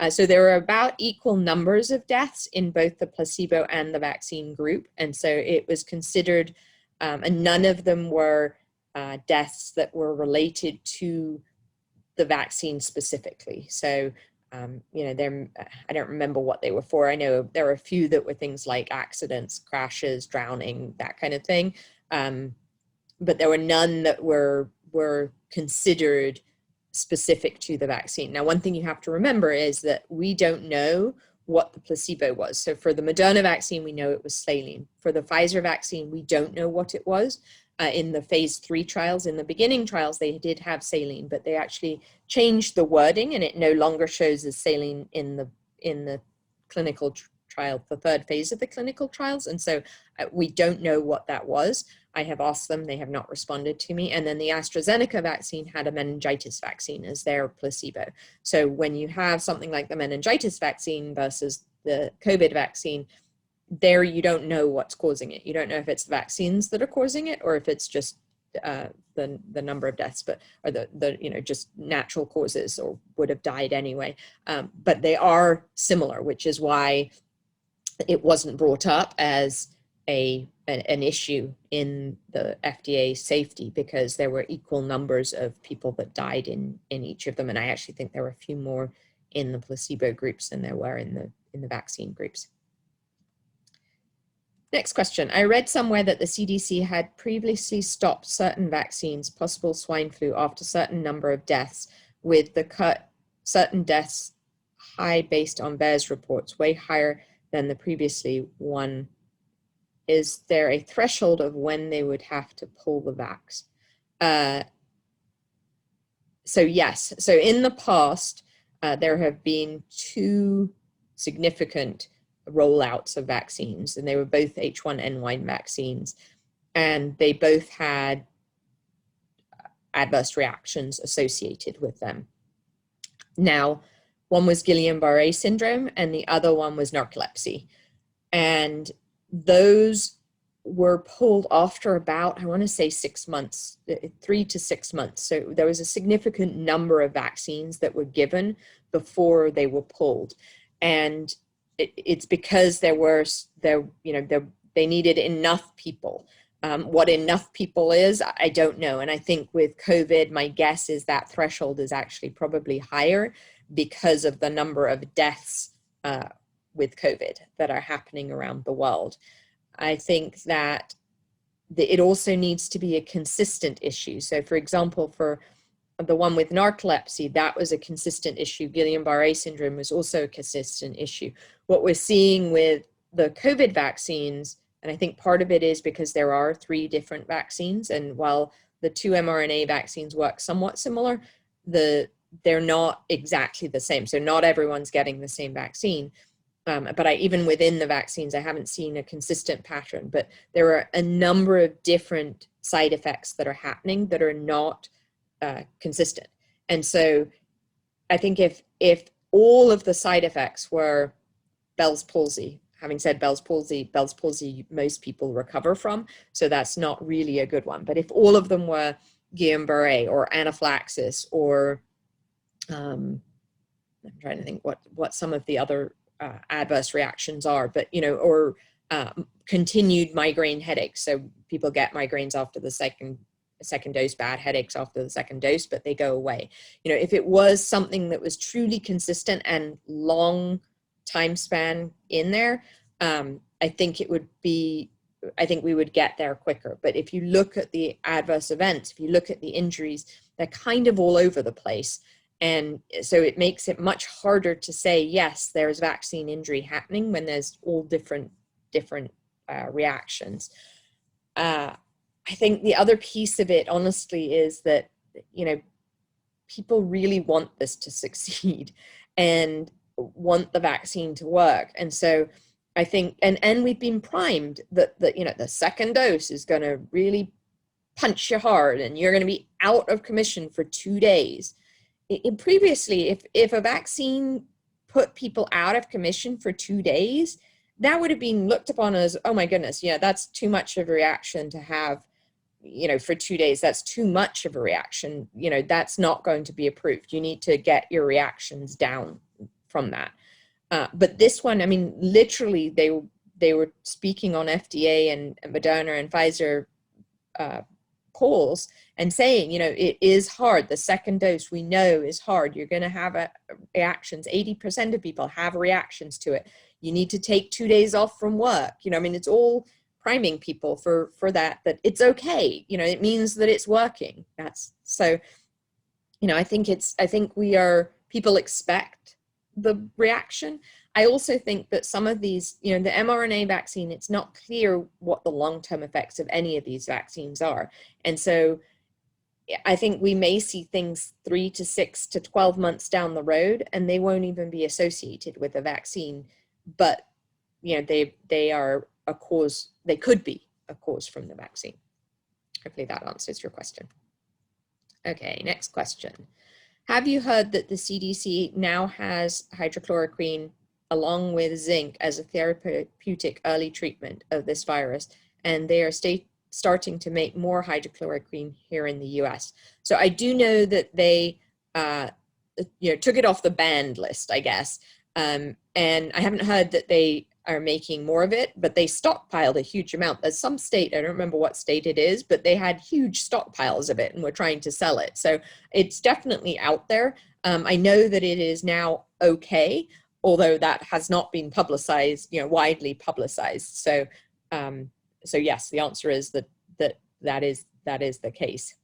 So there were about equal numbers of deaths in both the placebo and the vaccine group. And so it was considered, and none of them were deaths that were related to the vaccine specifically. So, you know, I don't remember what they were for. I know there were a few that were things like accidents, crashes, drowning, that kind of thing. But there were none that were considered specific to the vaccine. Now, one thing you have to remember is that we don't know what the placebo was. So for the Mrna vaccine, we know it was saline. For the Pfizer vaccine, we don't know what it was. In the phase 3 trials, in the beginning trials, they did have saline, but they actually changed the wording, and it no longer shows as saline in the clinical trial, the third phase of the clinical trials. And so we don't know what that was. I have asked them, they have not responded to me. And then the AstraZeneca vaccine had a meningitis vaccine as their placebo. So when you have something like the meningitis vaccine versus the COVID vaccine, there you don't know what's causing it. You don't know if it's the vaccines that are causing it or if it's just the number of deaths, or the just natural causes or would have died anyway. But they are similar, which is why it wasn't brought up as an issue in the FDA safety, because there were equal numbers of people that died in each of them. And I actually think there were a few more in the placebo groups than there were in the vaccine groups. Next question. I read somewhere that the CDC had previously stopped certain vaccines, possible swine flu, after a certain number of deaths, with the certain deaths high based on VAERS reports, way higher than the previously one. Is there a threshold of when they would have to pull the vax? So yes. So in the past, there have been 2 significant rollouts of vaccines, and they were both H1N1 vaccines, and they both had adverse reactions associated with them. Now, one was Guillain-Barré syndrome and the other one was narcolepsy, and those were pulled after about, I want to say 6 months, 3 to 6 months. So there was a significant number of vaccines that were given before they were pulled, and it's because they needed enough people. What enough people is, I don't know. And I think with COVID, my guess is that threshold is actually probably higher because of the number of deaths with COVID that are happening around the world. I think that it also needs to be a consistent issue. So for example, for the one with narcolepsy, that was a consistent issue. Guillain-Barré syndrome was also a consistent issue. What we're seeing with the COVID vaccines, and I think part of it is because there are 3 different vaccines, and while the 2 mRNA vaccines work somewhat similar, they're not exactly the same. So not everyone's getting the same vaccine. But even within the vaccines, I haven't seen a consistent pattern, but there are a number of different side effects that are happening that are not consistent. And so I think if all of the side effects were Bell's palsy, having said Bell's palsy most people recover from, so that's not really a good one. But if all of them were Guillain-Barré or anaphylaxis or I'm trying to think what some of the other adverse reactions are, but or continued migraine headaches. So people get migraines after the second dose, bad headaches after the second dose, but they go away. If it was something that was truly consistent and long time span in there, I think we would get there quicker. But if you look at the adverse events, if you look at the injuries, they're kind of all over the place. And so it makes it much harder to say, yes, there's vaccine injury happening when there's all different reactions. I think the other piece of it, honestly, is that, people really want this to succeed and want the vaccine to work. And so I think, and we've been primed that the second dose is going to really punch you hard and you're going to be out of commission for 2 days. Previously, if a vaccine put people out of commission for 2 days, that would have been looked upon as, oh my goodness, that's too much of a reaction to have, for 2 days. That's too much of a reaction. That's not going to be approved. You need to get your reactions down from that. But this one, I mean, literally, they were speaking on FDA and Moderna and Pfizer calls and saying, it is hard. The second dose we know is hard. You're going to have reactions. 80% of people have reactions to it. You need to take 2 days off from work. It's all priming people for that it's okay. It means that it's working. That's so, I think people expect the reaction. I also think that some of these, the mRNA vaccine, it's not clear what the long-term effects of any of these vaccines are. And so I think we may see things 3 to 6 to 12 months down the road, and they won't even be associated with a vaccine, but they are a cause, they could be a cause from the vaccine. Hopefully that answers your question. Okay, next question. Have you heard that the CDC now has hydrochloroquine along with zinc as a therapeutic early treatment of this virus, and they are starting to make more hydrochloroquine here in the US? So I do know that they took it off the banned list, I guess, and I haven't heard that they are making more of it, but they stockpiled a huge amount. There's some state, I don't remember what state it is, but they had huge stockpiles of it and were trying to sell it. So it's definitely out there. I know that it is now okay, although that has not been publicized, widely publicized. So, so yes, the answer is that is the case.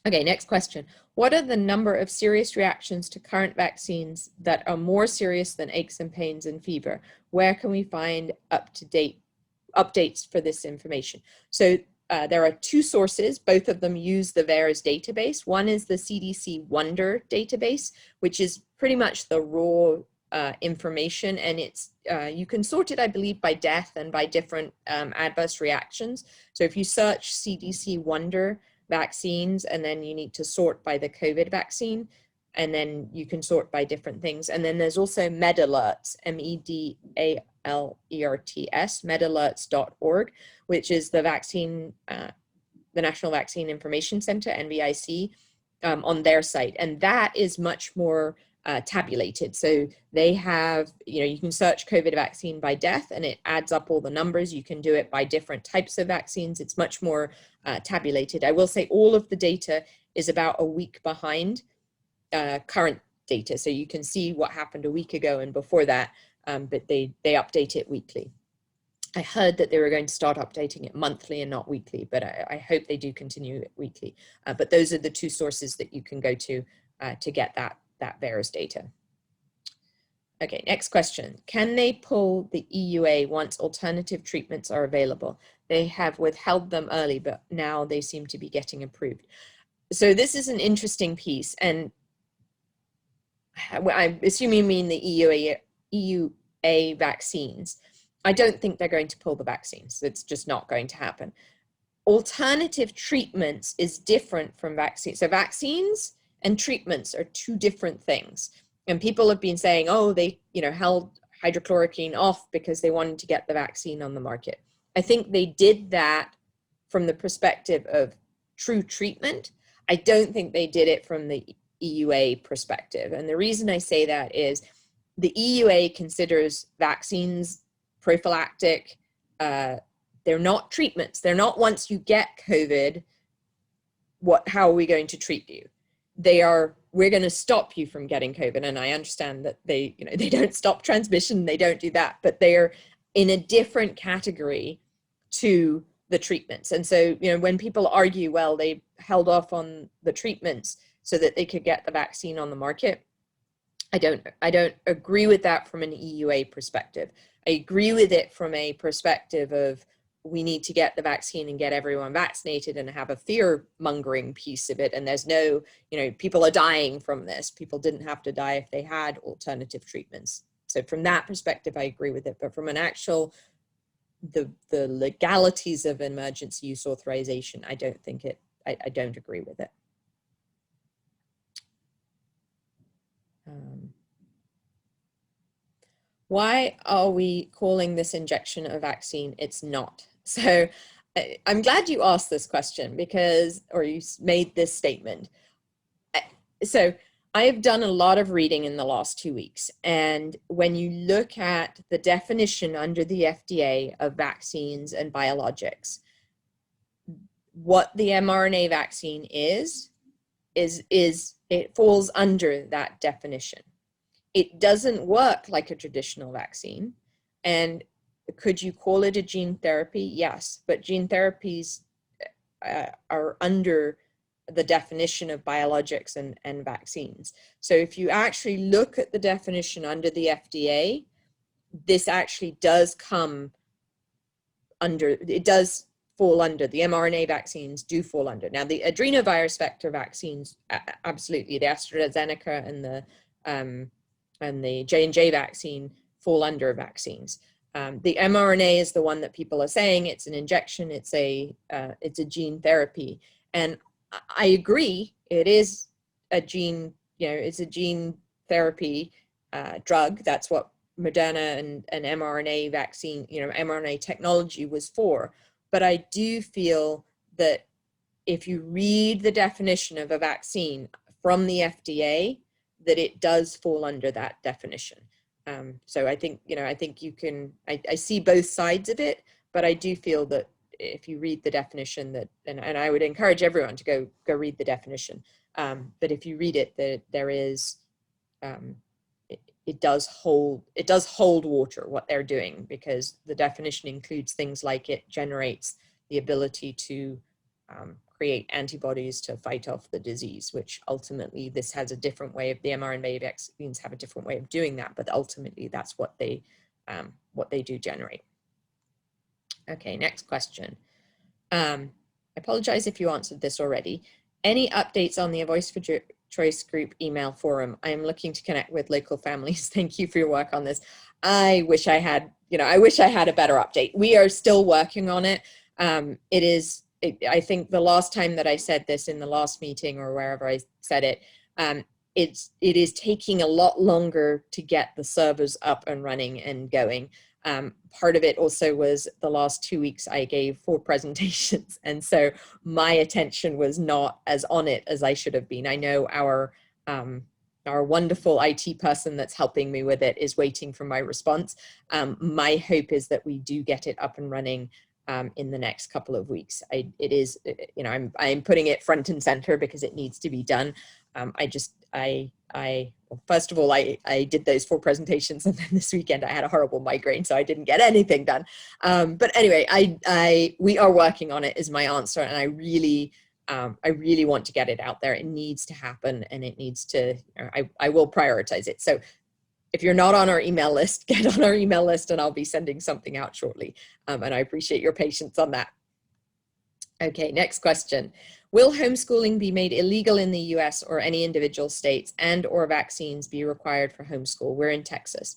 Okay, next question. What are the number of serious reactions to current vaccines that are more serious than aches and pains and fever? Where can we find up-to-date updates for this information? So there are two sources. Both of them use the VAERS database. One is the CDC Wonder database, which is pretty much the raw information, and it's you can sort it, I believe, by death and by different adverse reactions. So if you search CDC Wonder vaccines, and then you need to sort by the COVID vaccine, and then you can sort by different things. And then there's also MedAlerts, MEDALERTS, medalerts.org, which is the vaccine, the National Vaccine Information Center, NVIC, on their site. And that is much more tabulated. So they have, you can search COVID vaccine by death and it adds up all the numbers. You can do it by different types of vaccines. It's much more tabulated. I will say all of the data is about a week behind current data. So you can see what happened a week ago and before that, but they update it weekly. I heard that they were going to start updating it monthly and not weekly, but I hope they do continue it weekly. But those are the two sources that you can go to get that VAERS data. Okay, next question. Can they pull the EUA once alternative treatments are available? They have withheld them early, but now they seem to be getting approved. So this is an interesting piece, and I'm assuming you mean the EUA vaccines. I don't think they're going to pull the vaccines. It's just not going to happen. Alternative treatments is different from vaccines. So vaccines and treatments are two different things. And people have been saying, oh, they held hydrochloroquine off because they wanted to get the vaccine on the market. I think they did that from the perspective of true treatment. I don't think they did it from the EUA perspective. And the reason I say that is the EUA considers vaccines prophylactic. They're not treatments. They're not once you get COVID, how are we going to treat you? They are, we're going to stop you from getting COVID. And I understand that they don't stop transmission, they don't do that, but they're in a different category to the treatments. And so, when people argue, well, they held off on the treatments so that they could get the vaccine on the market, I don't agree with that from an EUA perspective. I agree with it from a perspective of we need to get the vaccine and get everyone vaccinated and have a fear mongering piece of it. And there's no, people are dying from this. People didn't have to die if they had alternative treatments. So from that perspective, I agree with it. But from an actual, the legalities of emergency use authorization, I don't think I don't agree with it. Why are we calling this injection a vaccine? It's not. So I'm glad you asked this question or you made this statement. So I have done a lot of reading in the last 2 weeks. And when you look at the definition under the FDA of vaccines and biologics, what the mRNA vaccine is it falls under that definition. It doesn't work like a traditional vaccine. And could you call it a gene therapy? Yes, but gene therapies are under the definition of biologics and vaccines. So if you actually look at the definition under the FDA, this actually does come under, it does fall under, the mRNA vaccines do fall under. Now the adenovirus vector vaccines, absolutely, the AstraZeneca and the J&J vaccine fall under vaccines. The mRNA is the one that people are saying it's an injection, it's a gene therapy. And I agree, it is a gene, it's a gene therapy drug. That's what Mrna and mRNA vaccine, mRNA technology was for. But I do feel that if you read the definition of a vaccine from the FDA, that it does fall under that definition. So I think, you can, I see both sides of it, but I do feel that if you read the definition that, and I would encourage everyone to go read the definition. But if you read it, that there is, it does hold water what they're doing, because the definition includes things like it generates the ability to create antibodies to fight off the disease, which ultimately this has a different way of, the mRNA vaccines have a different way of doing that, but ultimately that's what they do generate. Okay, next question. I apologize if you answered this already. Any updates on the Voice for Choice group email forum? I am looking to connect with local families. Thank you for your work on this. I wish I had, I wish I had a better update. We are still working on it. I think the last time that I said this in the last meeting or wherever I said it, it is taking a lot longer to get the servers up and running and going. Part of it also was the last 2 weeks I gave 4 presentations, and so my attention was not as on it as I should have been. I know our wonderful IT person that's helping me with it is waiting for my response. My hope is that we do get it up and running in the next couple of weeks. I'm putting it front and center because it needs to be done. Well, first of all, I did those 4 presentations, and then this weekend I had a horrible migraine, so I didn't get anything done. But anyway, we are working on it is my answer, and I really want to get it out there. It needs to happen, and it needs to, I will prioritize it. So if you're not on our email list, get on our email list, and I'll be sending something out shortly. And I appreciate your patience on that. Okay, next question. Will homeschooling be made illegal in the US or any individual states, and or vaccines be required for homeschool? We're in Texas.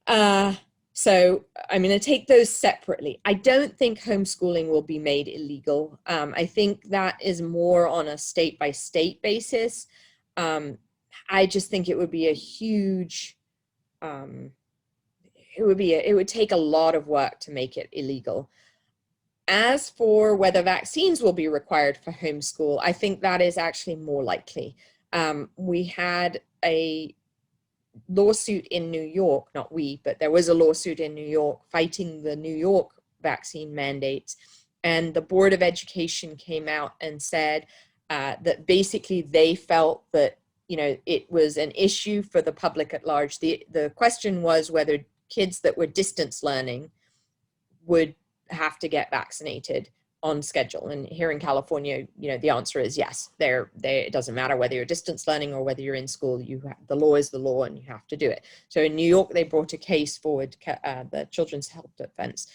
So I'm going to take those separately. I don't think homeschooling will be made illegal. I think that is more on a state-by-state basis. I just think it would be a huge, it would take a lot of work to make it illegal. As for whether vaccines will be required for homeschool, I think that is actually more likely. We had a lawsuit in New York, not we, but there was a lawsuit in New York fighting the New York vaccine mandates. And the Board of Education came out and said that basically they felt that, it was an issue for the public at large. The question was whether kids that were distance learning would have to get vaccinated on schedule. And here in California, the answer is yes. It doesn't matter whether you're distance learning or whether you're in school. The law is the law, and you have to do it. So in New York, they brought a case forward. The Children's Health Defense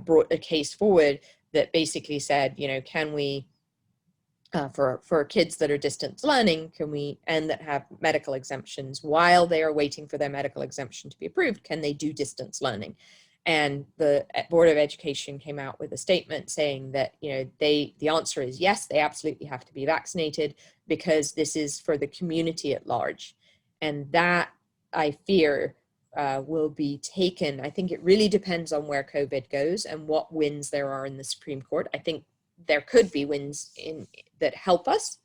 brought a case forward that basically said, can we, for kids that are distance learning, and that have medical exemptions, while they are waiting for their medical exemption to be approved, can they do distance learning? And the Board of Education came out with a statement saying that, the answer is yes, they absolutely have to be vaccinated, because this is for the community at large. And that, I fear, will be taken. I think it really depends on where COVID goes and what wins there are in the Supreme Court. I think there could be wins that help us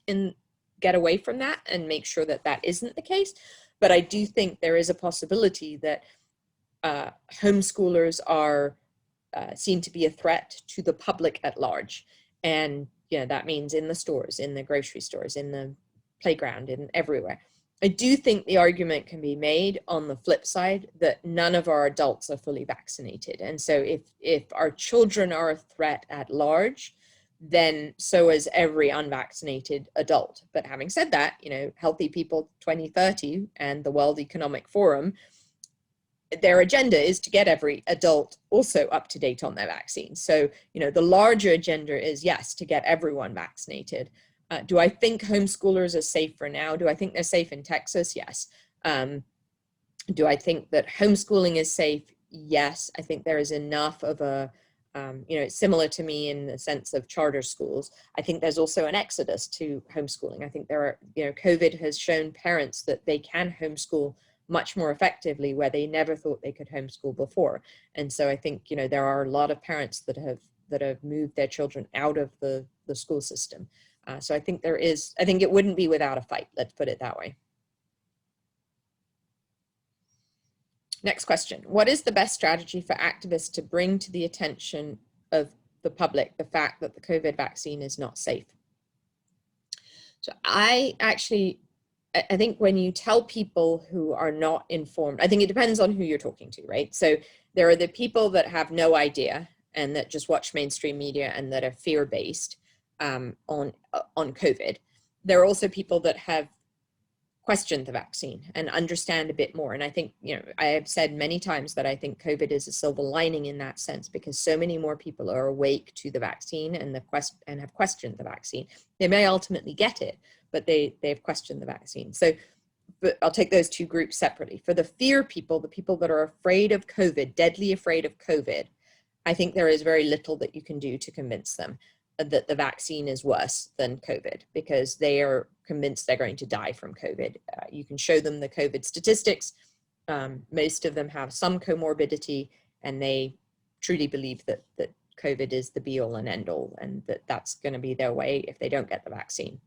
get away from that and make sure that that isn't the case. But I do think there is a possibility that homeschoolers are seen to be a threat to the public at large. And that means in the stores, in the grocery stores, in the playground, in everywhere. I do think the argument can be made on the flip side that none of our adults are fully vaccinated. And so if our children are a threat at large, then so is every unvaccinated adult. But having said that, Healthy People 2030 and the World Economic Forum, their agenda is to get every adult also up to date on their vaccines. So, the larger agenda is, yes, to get everyone vaccinated. Do I think homeschoolers are safe for now? Do I think they're safe in Texas? Yes. Do I think that homeschooling is safe? yes, I think there is enough of a, it's similar to me in the sense of charter schools. I think there's also an exodus to homeschooling. I think there are, COVID has shown parents that they can homeschool much more effectively where they never thought they could homeschool before. And so I think, there are a lot of parents that have moved their children out of the school system. So I think I think it wouldn't be without a fight, let's put it that way. Next question. What is the best strategy for activists to bring to the attention of the public the fact that the COVID vaccine is not safe? So I think when you tell people who are not informed, I think it depends on who you're talking to, right? So there are the people that have no idea and that just watch mainstream media and that are fear-based on COVID. There are also people that have questioned the vaccine and understand a bit more. And I think, I have said many times that I think COVID is a silver lining in that sense, because so many more people are awake to the vaccine and have questioned the vaccine. They may ultimately get it, but they've questioned the vaccine. So, but I'll take those two groups separately. For the fear people, the people that are afraid of COVID, deadly afraid of COVID, I think there is very little that you can do to convince them that the vaccine is worse than COVID, because they are convinced they're going to die from COVID. You can show them the COVID statistics. Most of them have some comorbidity, and they truly believe that COVID is the be all and end all, and that's going to be their way if they don't get the vaccine.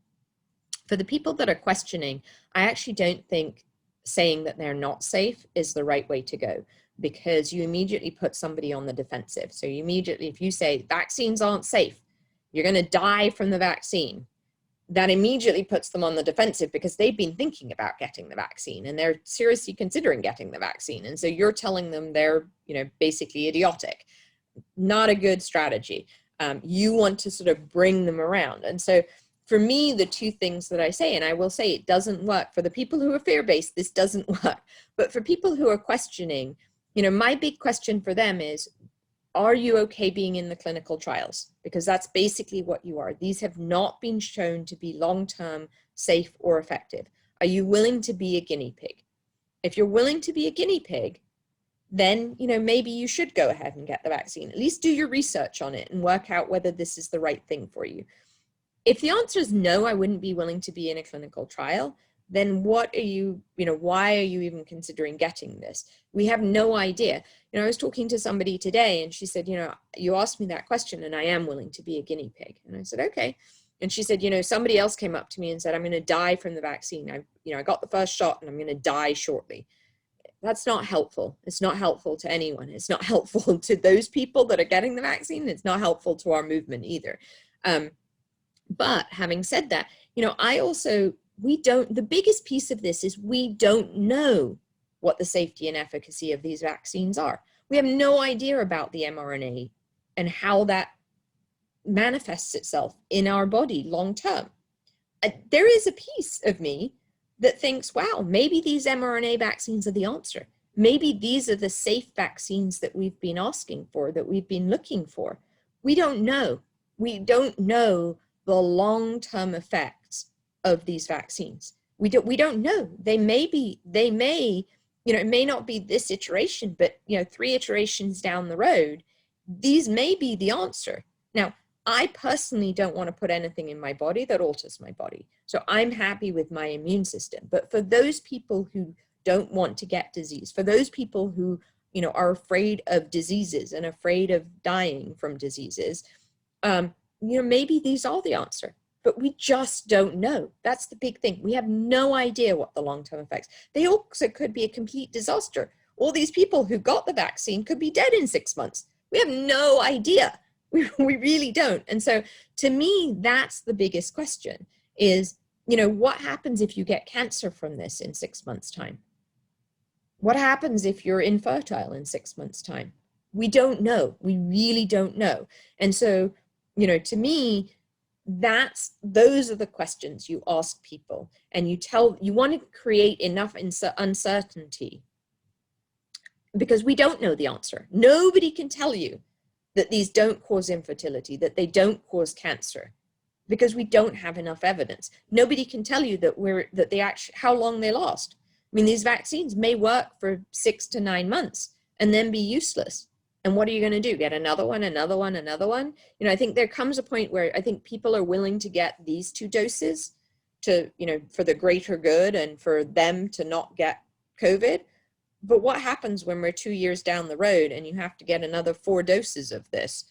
For the people that are questioning, I actually don't think saying that they're not safe is the right way to go, because you immediately put somebody on the defensive. So you immediately, if you say vaccines aren't safe, you're going to die from the vaccine, that immediately puts them on the defensive, because they've been thinking about getting the vaccine and they're seriously considering getting the vaccine. And so you're telling them they're, basically idiotic. Not a good strategy. You want to sort of bring them around. And so for me, the two things that I say, and I will say it doesn't work for the people who are fear-based, this doesn't work. But for people who are questioning, my big question for them is, are you okay being in the clinical trials? Because that's basically what you are. These have not been shown to be long-term safe or effective. Are you willing to be a guinea pig? If you're willing to be a guinea pig, then, maybe you should go ahead and get the vaccine. At least do your research on it and work out whether this is the right thing for you. If the answer is no, I wouldn't be willing to be in a clinical trial, then what are you, why are you even considering getting this? We have no idea. I was talking to somebody today and she said, you asked me that question and I am willing to be a guinea pig. And I said, okay. And she said, somebody else came up to me and said, I'm going to die from the vaccine. I got the first shot and I'm going to die shortly. That's not helpful. It's not helpful to anyone. It's not helpful to those people that are getting the vaccine. It's not helpful to our movement either. But having said that, the biggest piece of this is we don't know what the safety and efficacy of these vaccines are. We have no idea about the mRNA and how that manifests itself in our body long term. There is a piece of me that thinks, wow, maybe these mRNA vaccines are the answer. Maybe these are the safe vaccines that we've been asking for, that we've been looking for. We don't know. We don't know the long-term effects of these vaccines. We don't know. It may not be this iteration, but 3 iterations down the road, these may be the answer. Now, I personally don't want to put anything in my body that alters my body. So I'm happy with my immune system. But for those people who don't want to get disease, for those people who, are afraid of diseases and afraid of dying from diseases, maybe these are the answer. But we just don't know. That's the big thing. We have no idea what the long-term effects. They also could be a complete disaster. All these people who got the vaccine could be dead in 6 months. We have no idea. We really don't. And so to me, that's the biggest question is, what happens if you get cancer from this in 6 months' time? What happens if you're infertile in 6 months' time? We don't know. We really don't know. And so, to me, those are the questions you ask people, and you want to create enough uncertainty, because we don't know the answer. Nobody can tell you that these don't cause infertility, that they don't cause cancer, because we don't have enough evidence. Nobody can tell you how long they last. I mean, these vaccines may work for 6 to 9 months, and then be useless. And what are you going to do? Get another one, another one, another one? You know, I think there comes a point where I think people are willing to get these 2 doses to, you know, for the greater good and for them to not get COVID. But what happens when we're 2 years down the road and you have to get another 4 doses of this?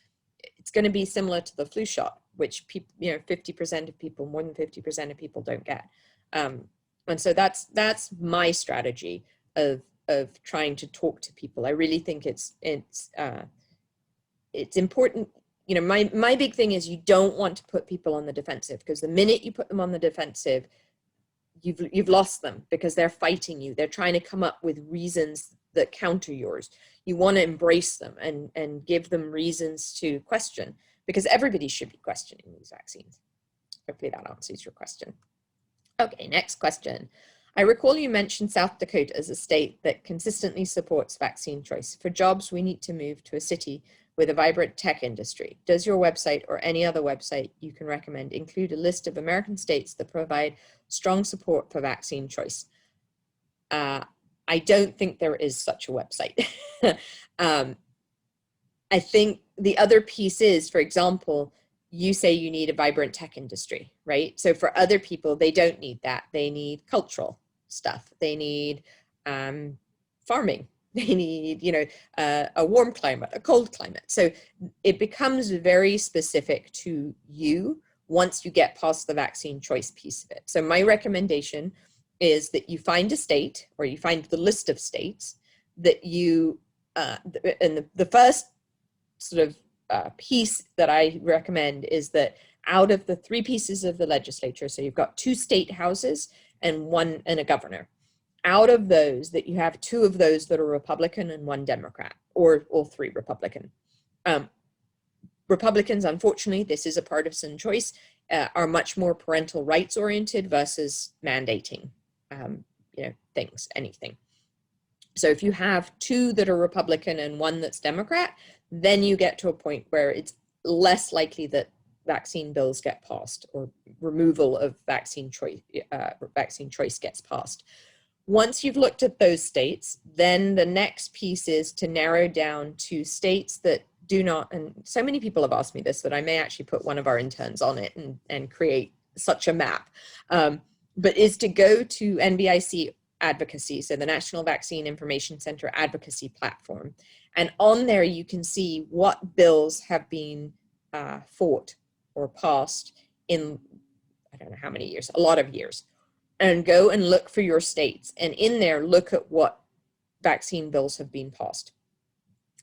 It's going to be similar to the flu shot, which people, you know, 50% of people, more than 50% of people don't get. And so that's my strategy of trying to talk to people. I really think it's important. You know, my big thing is you don't want to put people on the defensive, because the minute you put them on the defensive, you've lost them, because they're fighting you. They're trying to come up with reasons that counter yours. You want to embrace them and give them reasons to question, because everybody should be questioning these vaccines. Hopefully that answers your question. Okay, next question. I recall you mentioned South Dakota as a state that consistently supports vaccine choice. For jobs, we need to move to a city with a vibrant tech industry. Does your website or any other website you can recommend include a list of American states that provide strong support for vaccine choice? I don't think there is such a website. I think the other piece is, for example, you say you need a vibrant tech industry, right? So for other people, they don't need that. They need cultural stuff. They need farming. They need, you know, a warm climate, a cold climate. So it becomes very specific to you once you get past the vaccine choice piece of it. So my recommendation is that you find a state, or you find the list of states that you, and the first sort of piece that I recommend is that out of the 3 pieces of the legislature, so you've got 2 state houses and a governor. Out of those, that you have 2 of those that are Republican and 1 Democrat, or all 3 Republican. Republicans, unfortunately, this is a partisan choice, are much more parental rights oriented versus mandating, you know, things, anything. So if you have 2 that are Republican and 1 that's Democrat, then you get to a point where it's less likely that vaccine bills get passed, or removal of vaccine choice gets passed. Once you've looked at those states, then the next piece is to narrow down to states that do not, and so many people have asked me this that I may actually put one of our interns on it and create such a map, but is to go to NVIC advocacy, so the National Vaccine Information Center advocacy platform. And on there, you can see what bills have been fought or passed in, I don't know how many years, a lot of years. And go and look for your states, and in there look at what vaccine bills have been passed,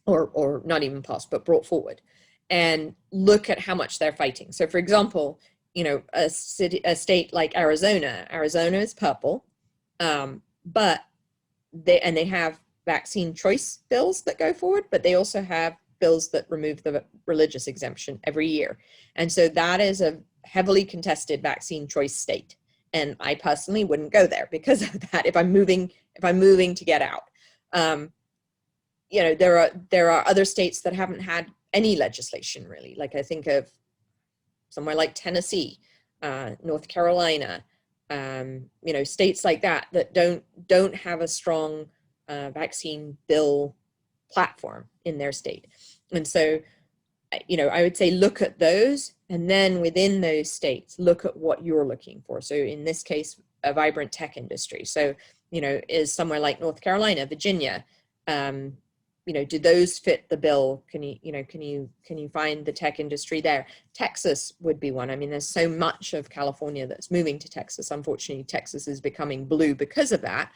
or not even passed, but brought forward, and look at how much they're fighting. So for example, you know, a state like Arizona is purple, but they have vaccine choice bills that go forward, but they also have bills that remove the religious exemption every year. And so that is a heavily contested vaccine choice state. And I personally wouldn't go there because of that. If I'm moving to get out, you know, there are other states that haven't had any legislation really. Like I think of somewhere like Tennessee, North Carolina, you know, states like that don't have a strong vaccine bill platform in their state. And so, you know, I would say look at those, and then within those states, look at what you're looking for. So in this case, a vibrant tech industry. So, you know, is somewhere like North Carolina, Virginia, you know, do those fit the bill? Can you find the tech industry there? Texas would be one. I mean, there's so much of California that's moving to Texas. Unfortunately, Texas is becoming blue because of that.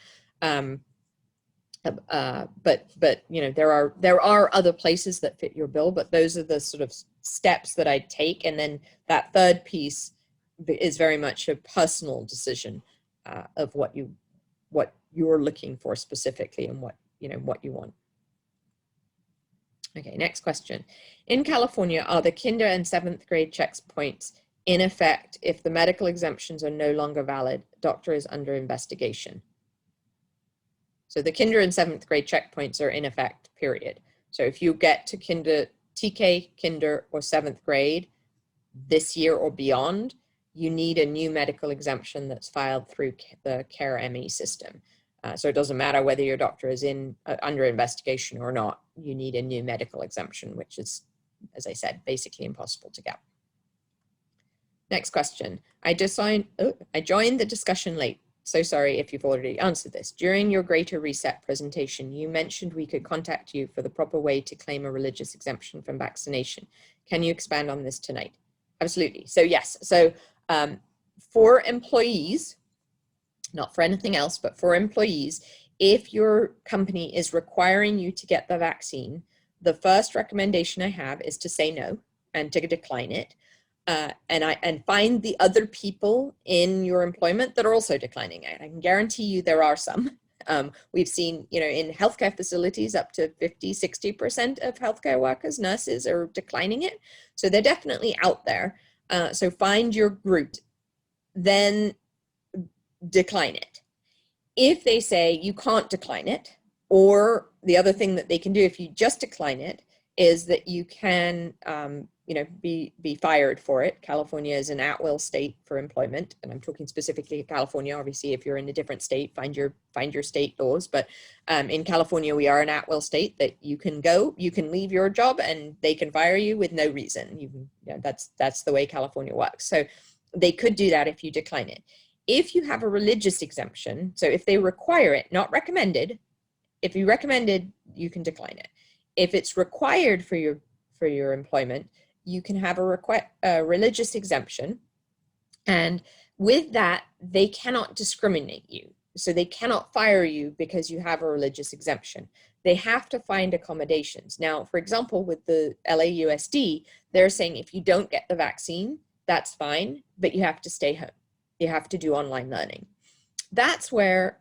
But you know, there are other places that fit your bill, but those are the sort of steps that I take. And then that third piece is very much a personal decision of what you're looking for specifically, and what you want. Okay, next question. In California, are the kinder and 7th grade checkpoints in effect if the medical exemptions are no longer valid? Doctor is under investigation. So the kinder and 7th grade checkpoints are in effect, period. So if you get to TK, kinder, or 7th grade this year or beyond, you need a new medical exemption that's filed through the CARE-ME system. So it doesn't matter whether your doctor is under investigation or not, you need a new medical exemption, which is, as I said, basically impossible to get. Next question. I joined the discussion late. So sorry if you've already answered this. During your Greater Reset presentation, you mentioned we could contact you for the proper way to claim a religious exemption from vaccination. Can you expand on this tonight? Absolutely. So yes, so for employees, not for anything else, but for employees, if your company is requiring you to get the vaccine, the first recommendation I have is to say no and to decline it. And find the other people in your employment that are also declining it. I can guarantee you there are some. We've seen, in healthcare facilities, up to 50–60% of healthcare workers, nurses, are declining it. So they're definitely out there. So find your group, then decline it. If they say you can't decline it, or the other thing that they can do if you just decline it is that you can be fired for it. California is an at-will state for employment, and I'm talking specifically of California. Obviously, if you're in a different state, find your state laws. But in California, we are an at-will state that you can leave your job, and they can fire you with no reason. That's the way California works. So they could do that if you decline it. If you have a religious exemption, so if they require it, not recommended. If you recommended, you can decline it. If it's required for your employment, you can have a religious exemption, and with that, they cannot discriminate you. So they cannot fire you because you have a religious exemption. They have to find accommodations. Now, for example, with the LAUSD, they're saying if you don't get the vaccine, that's fine, but you have to stay home. You have to do online learning. That's where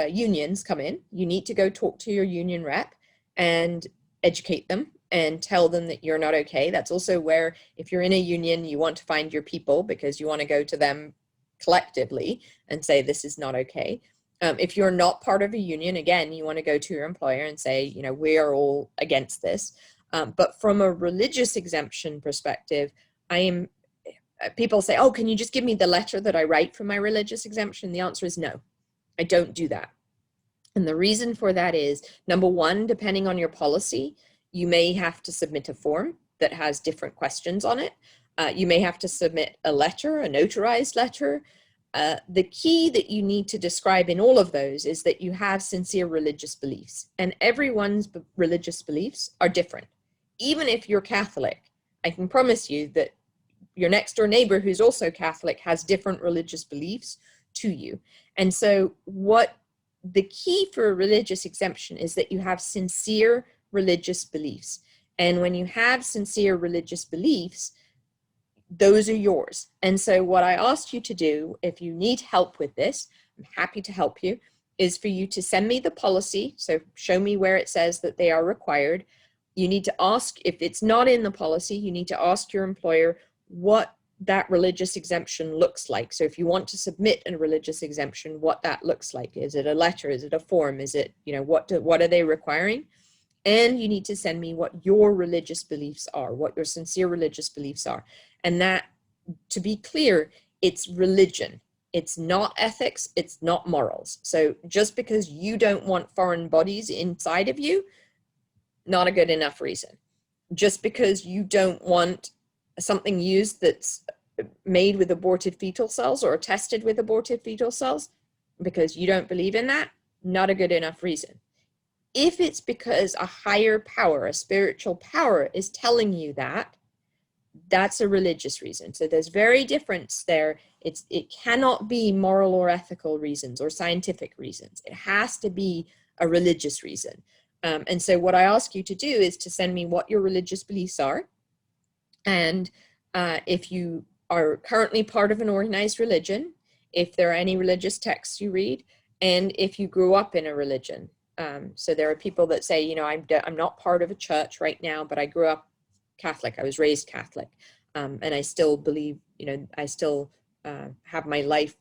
unions come in. You need to go talk to your union rep and educate them and tell them that you're not okay. That's also where, if you're in a union, you want to find your people because you want to go to them collectively and say, this is not okay. If you're not part of a union, again, you want to go to your employer and say, we are all against this. But from a religious exemption perspective, people say, oh, can you just give me the letter that I write for my religious exemption? The answer is no, I don't do that. And the reason for that is, number one, depending on your policy, you may have to submit a form that has different questions on it. You may have to submit a letter, a notarized letter. The key that you need to describe in all of those is that you have sincere religious beliefs, and everyone's religious beliefs are different. Even if you're Catholic, I can promise you that your next door neighbor who's also Catholic has different religious beliefs to you. And so the key for a religious exemption is that you have sincere religious beliefs. And when you have sincere religious beliefs, those are yours. And so what I asked you to do, if you need help with this, I'm happy to help you, is for you to send me the policy. So show me where it says that they are required. You need to ask, if it's not in the policy, you need to ask your employer what that religious exemption looks like. So if you want to submit a religious exemption, what that looks like. Is it a letter? Is it a form? Is it, what are they requiring? And you need to send me what your religious beliefs are, what your sincere religious beliefs are. And that, to be clear, it's religion. It's not ethics. It's not morals. So just because you don't want foreign bodies inside of you, not a good enough reason. Just because you don't want something used that's made with aborted fetal cells or tested with aborted fetal cells, because you don't believe in that, not a good enough reason. If it's because a higher power, a spiritual power, is telling you that, that's a religious reason. So there's very difference there. It cannot be moral or ethical reasons or scientific reasons. It has to be a religious reason. And so what I ask you to do is to send me what your religious beliefs are. And if you are currently part of an organized religion, if there are any religious texts you read, and if you grew up in a religion. So there are people that say, I'm not part of a church right now, but I grew up Catholic. I was raised Catholic. And I still believe, I still have my life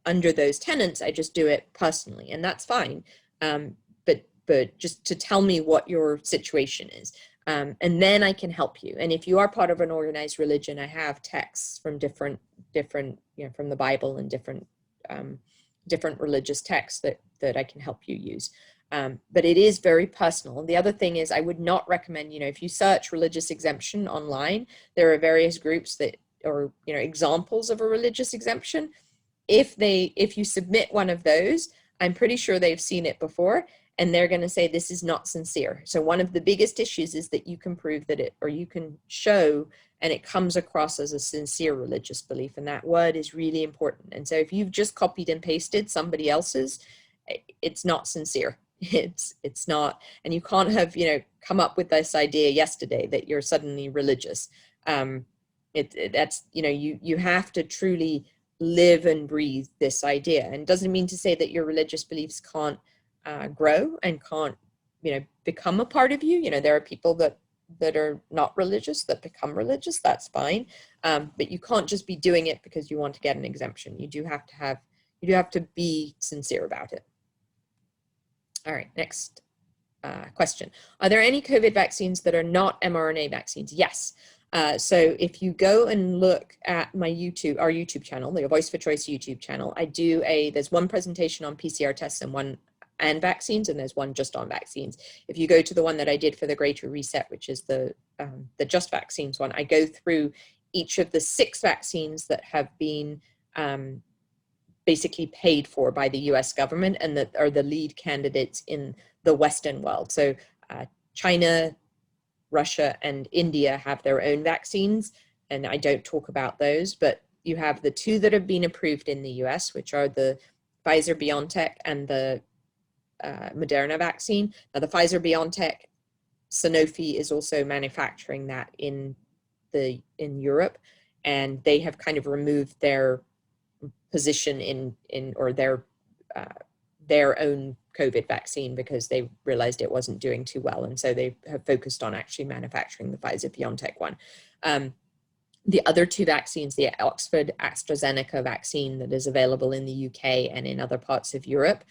under those tenets. I just do it personally, and that's fine. But just to tell me what your situation is. And then I can help you. And if you are part of an organized religion, I have texts from different, from the Bible and different different religious texts that I can help you use. But it is very personal. The other thing is I would not recommend, if you search religious exemption online, there are various groups that, or, examples of a religious exemption. If you submit one of those, I'm pretty sure they've seen it before, and they're going to say this is not sincere. So one of the biggest issues is that you can prove that or you can show, and it comes across as a sincere religious belief, and that word is really important. And so if you've just copied and pasted somebody else's, it's not sincere. It's not, and you can't have, come up with this idea yesterday that you're suddenly religious. That's, you have to truly live and breathe this idea. And doesn't mean to say that your religious beliefs can't grow and can't, become a part of you. There are people that are not religious that become religious. That's fine. But you can't just be doing it because you want to get an exemption. You do have to be sincere about it. All right, next question. Are there any COVID vaccines that are not mRNA vaccines? Yes. So if you go and look at our YouTube channel, the Voice for Choice YouTube channel, there's one presentation on PCR tests and vaccines, and there's one just on vaccines. If you go to the one that I did for the Greater Reset, which is the just vaccines one, I go through each of the 6 vaccines that have been basically paid for by the US government and that are the lead candidates in the Western world. So China, Russia, and India have their own vaccines, and I don't talk about those, but you have the 2 that have been approved in the US, which are the Pfizer-BioNTech and the Mrna vaccine. Now the Pfizer-BioNTech, Sanofi is also manufacturing that in Europe, and they have kind of removed their position or their own COVID vaccine because they realized it wasn't doing too well, and so they have focused on actually manufacturing the Pfizer-BioNTech one. The other 2 vaccines, the Oxford AstraZeneca vaccine that is available in the UK and in other parts of Europe,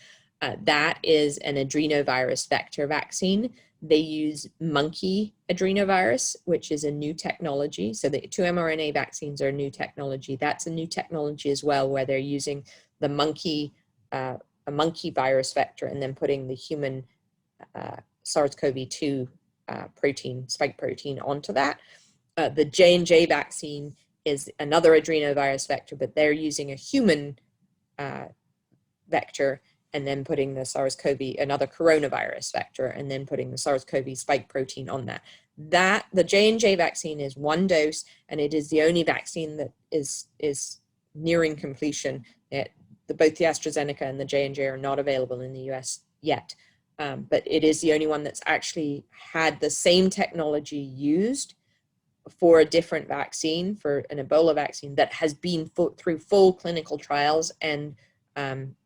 that is an adenovirus vector vaccine. They use monkey adenovirus, which is a new technology. So the 2 mRNA vaccines are new technology. That's a new technology as well, where they're using the monkey, a monkey virus vector, and then putting the human SARS-CoV-2 spike protein onto that. The J&J vaccine is another adenovirus vector, but they're using a human vector and then putting the another coronavirus vector, and then putting the SARS-CoV spike protein on that. The J&J vaccine is 1 dose, and it is the only vaccine that is nearing completion. Both the AstraZeneca and the J&J are not available in the US yet, but it is the only one that's actually had the same technology used for a different vaccine, for an Ebola vaccine, that has been through full clinical trials and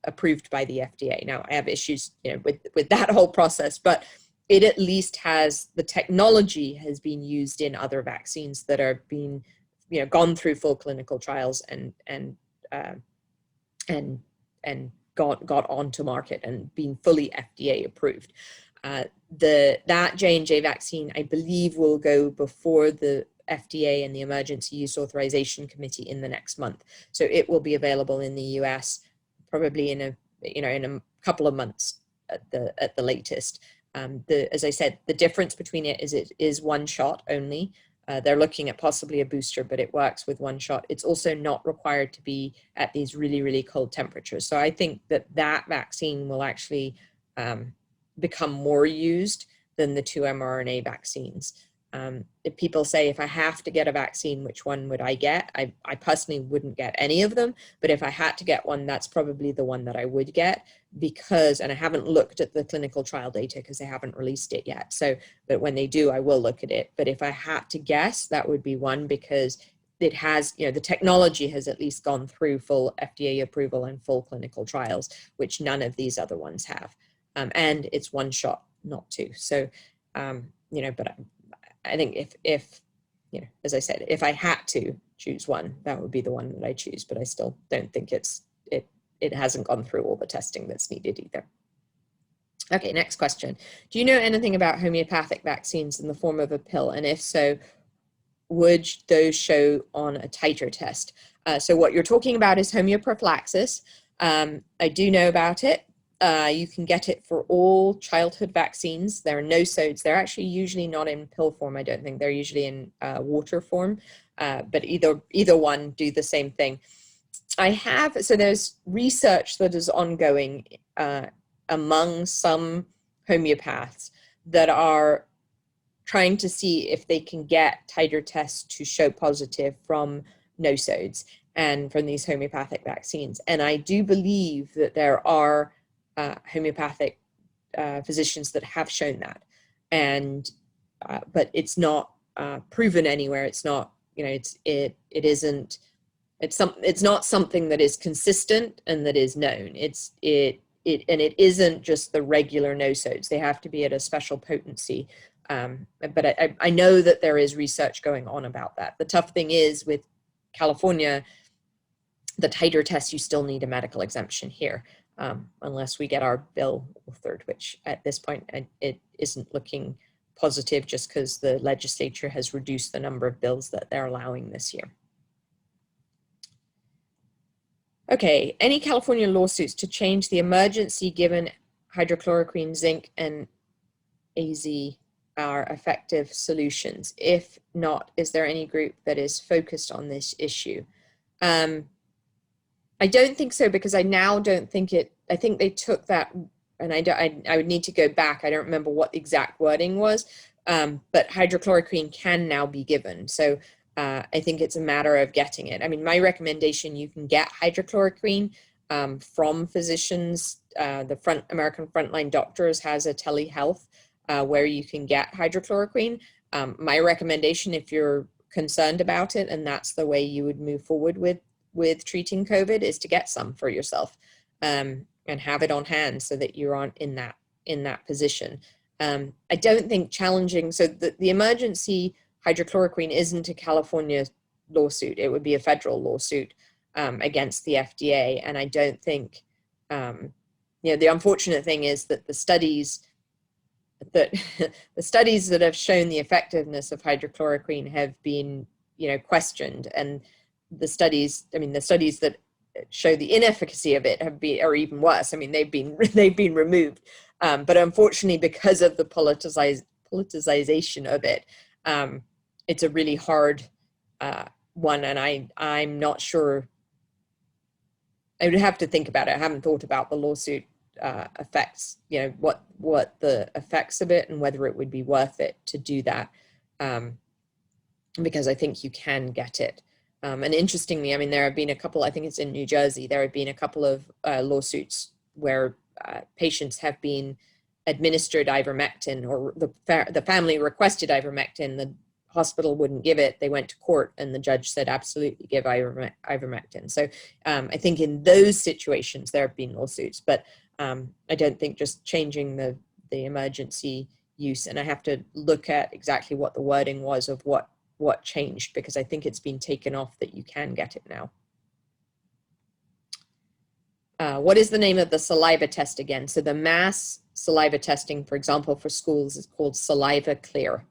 approved by the FDA. Now, I have issues, with that whole process, but it at least has, the technology has been used in other vaccines that are being, gone through full clinical trials and got onto market and been fully FDA approved. That J&J vaccine, I believe, will go before the FDA and the Emergency Use Authorization Committee in the next month. So it will be available in the US probably in a couple of months at the latest. As I said, the difference between it is 1 shot only. They're looking at possibly a booster, but it works with 1 shot. It's also not required to be at these really, really cold temperatures. So I think that vaccine will actually become more used than the 2 mRNA vaccines. If people say, if I have to get a vaccine, which one would I get? I personally wouldn't get any of them, but if I had to get one, that's probably the one that I would get, because, and I haven't looked at the clinical trial data because they haven't released it yet. So, but when they do, I will look at it. But if I had to guess, that would be one, because it has, the technology has at least gone through full FDA approval and full clinical trials, which none of these other ones have. And it's 1 shot, not 2. So, but I think if as I said, if I had to choose one, that would be the one that I choose, but I still don't think it hasn't gone through all the testing that's needed either. Okay, next question. Do you know anything about homeopathic vaccines in the form of a pill? And if so, would those show on a titer test? So what you're talking about is homeoprophylaxis. I do know about it. You can get it for all childhood vaccines. There are nosodes. They're actually usually not in pill form, I don't think. They're usually in water form, but either one do the same thing. So there's research that is ongoing among some homeopaths that are trying to see if they can get titer tests to show positive from nosodes and from these homeopathic vaccines. And I do believe that there are homeopathic physicians that have shown that. And but it's not proven anywhere. It's not, it's not something that is consistent and that is known. It isn't just the regular nosodes. They have to be at a special potency. But I know that there is research going on about that. The tough thing is with California, the titer test, you still need a medical exemption here, unless we get our bill authored, which at this point, it isn't looking positive just because the legislature has reduced the number of bills that they're allowing this year. Okay, any California lawsuits to change the emergency given hydrochloroquine, zinc, and AZ are effective solutions? If not, is there any group that is focused on this issue? I don't think so, because I now don't think I think they took that, and I would need to go back. I don't remember what the exact wording was, but hydrochloroquine can now be given. So I think it's a matter of getting it. I mean, my recommendation, you can get hydrochloroquine from physicians. The American Frontline Doctors has a telehealth where you can get hydrochloroquine. My recommendation, if you're concerned about it and that's the way you would move forward with treating COVID, is to get some for yourself and have it on hand so that you aren't in that position. I don't think challenging, so the emergency hydrochloroquine isn't a California lawsuit. It would be a federal lawsuit against the FDA. And I don't think, the unfortunate thing is that the studies that have shown the effectiveness of hydrochloroquine have been, questioned. And the studies that show the inefficacy of it are even worse. I mean, they've been removed. But unfortunately, because of the politicization of it, it's a really hard one, and I'm not sure. I would have to think about it. I haven't thought about the lawsuit effects, what the effects of it and whether it would be worth it to do that, because I think you can get it. And interestingly, I mean, there have been a couple, I think it's in New Jersey, there have been a couple of lawsuits where patients have been administered ivermectin, or the family requested ivermectin, the hospital wouldn't give it, they went to court, and the judge said absolutely give ivermectin. So I think in those situations there have been lawsuits, but I don't think just changing the emergency use, and I have to look at exactly what the wording was of what changed, because I think it's been taken off that you can get it now. What is the name of the saliva test again? So the mass saliva testing, for example, for schools is called Saliva Clear.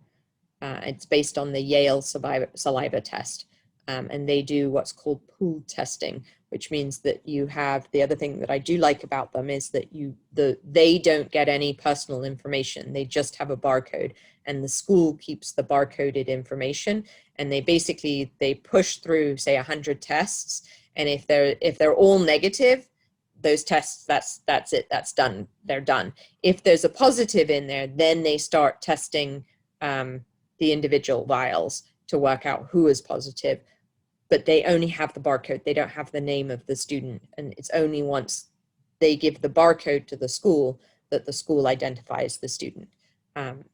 It's based on the Yale saliva test. And they do what's called pooled testing, which means that you have, the other thing that I do like about them is that they don't get any personal information. They just have a barcode, and the school keeps the barcoded information. And they push through, say, 100 tests. And if they're all negative, those tests, that's it, that's done, they're done. If there's a positive in there, then they start testing the individual vials to work out who is positive, but they only have the barcode. They don't have the name of the student. And it's only once they give the barcode to the school that the school identifies the student. And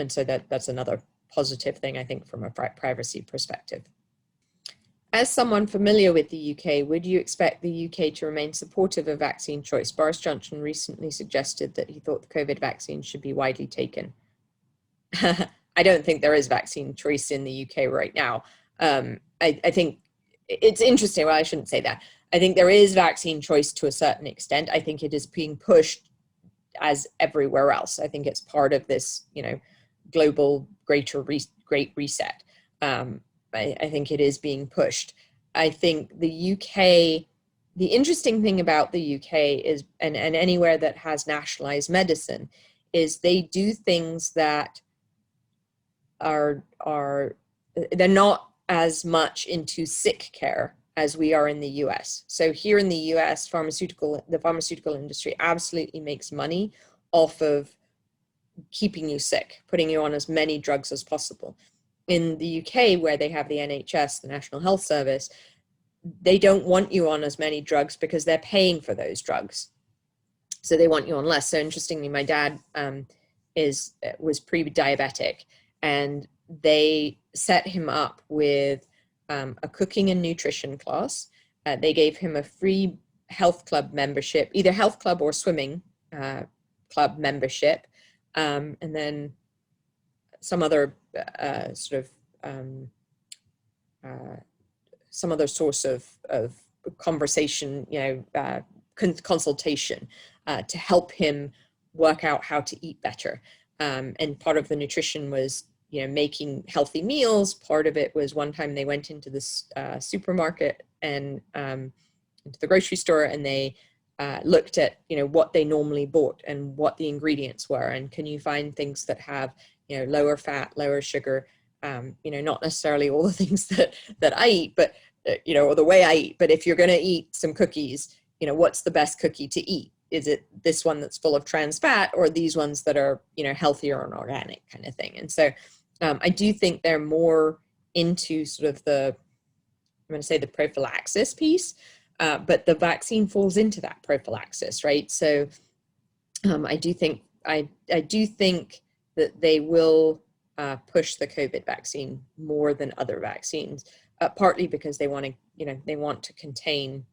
so that's another positive thing, I think, from a privacy perspective. As someone familiar with the UK, would you expect the UK to remain supportive of vaccine choice? Boris Johnson recently suggested that he thought the COVID vaccine should be widely taken. I don't think there is vaccine choice in the UK right now. I think it's interesting. Well, I shouldn't say that. I think there is vaccine choice to a certain extent. I think it is being pushed as everywhere else. I think it's part of this, global great reset. I think it is being pushed. I think the UK the interesting thing about the UK is, and anywhere that has nationalized medicine, is they do things that are they're not as much into sick care as we are in the US. So here in the US, the pharmaceutical industry absolutely makes money off of keeping you sick, putting you on as many drugs as possible. In the UK, where they have the NHS, the National Health Service, they don't want you on as many drugs because they're paying for those drugs. So they want you on less. So interestingly, my dad was pre-diabetic, and they set him up with a cooking and nutrition class. They gave him a free health club membership, either health club or swimming club membership, and then some other some other source of conversation, consultation to help him work out how to eat better. And part of the nutrition was, making healthy meals. Part of it was one time they went into this supermarket and into the grocery store, and they looked at, what they normally bought and what the ingredients were. And can you find things that have, lower fat, lower sugar, not necessarily all the things that I eat, but, or the way I eat. But if you're going to eat some cookies, what's the best cookie to eat? Is it this one that's full of trans fat, or these ones that are, healthier and organic kind of thing? And so I do think they're more into sort of the prophylaxis piece, but the vaccine falls into that prophylaxis, right? So I do think that they will push the COVID vaccine more than other vaccines, partly because they want to contain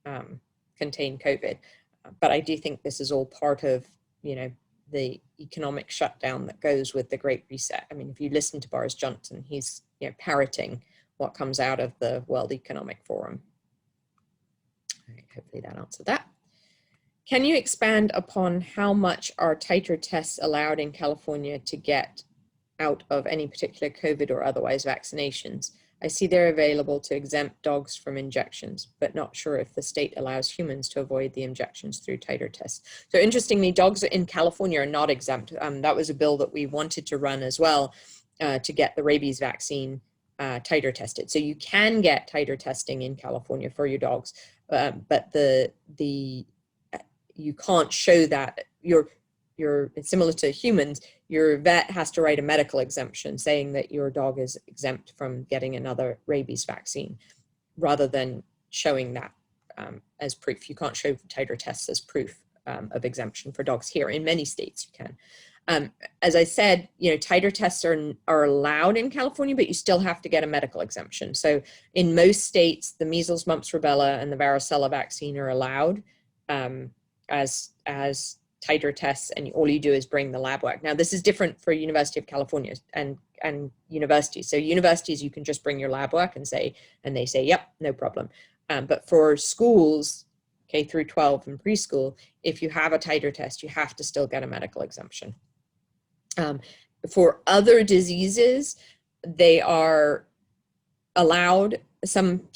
COVID. But I do think this is all part of, the economic shutdown that goes with the Great Reset. I mean, if you listen to Boris Johnson, he's, parroting what comes out of the World Economic Forum. All right, hopefully that answered that. Can you expand upon how much are titer tests allowed in California to get out of any particular COVID or otherwise vaccinations? I see they're available to exempt dogs from injections, but not sure if the state allows humans to avoid the injections through titer tests. So interestingly, dogs in California are not exempt. That was a bill that we wanted to run as well, to get the rabies vaccine titer tested. So you can get titer testing in California for your dogs, but you can't show that it's similar to humans. Your vet has to write a medical exemption saying that your dog is exempt from getting another rabies vaccine, rather than showing that as proof. You can't show titer tests as proof of exemption for dogs here. In many states you can. As I said, titer tests are allowed in California, but you still have to get a medical exemption. So in most states, the measles, mumps, rubella, and the varicella vaccine are allowed as titer tests, and all you do is bring the lab work. Now, this is different for University of California and universities. So universities, you can just bring your lab work and they say, yep, no problem. But for schools, K through 12 and preschool, if you have a titer test, you have to still get a medical exemption. For other diseases, they are allowed. Some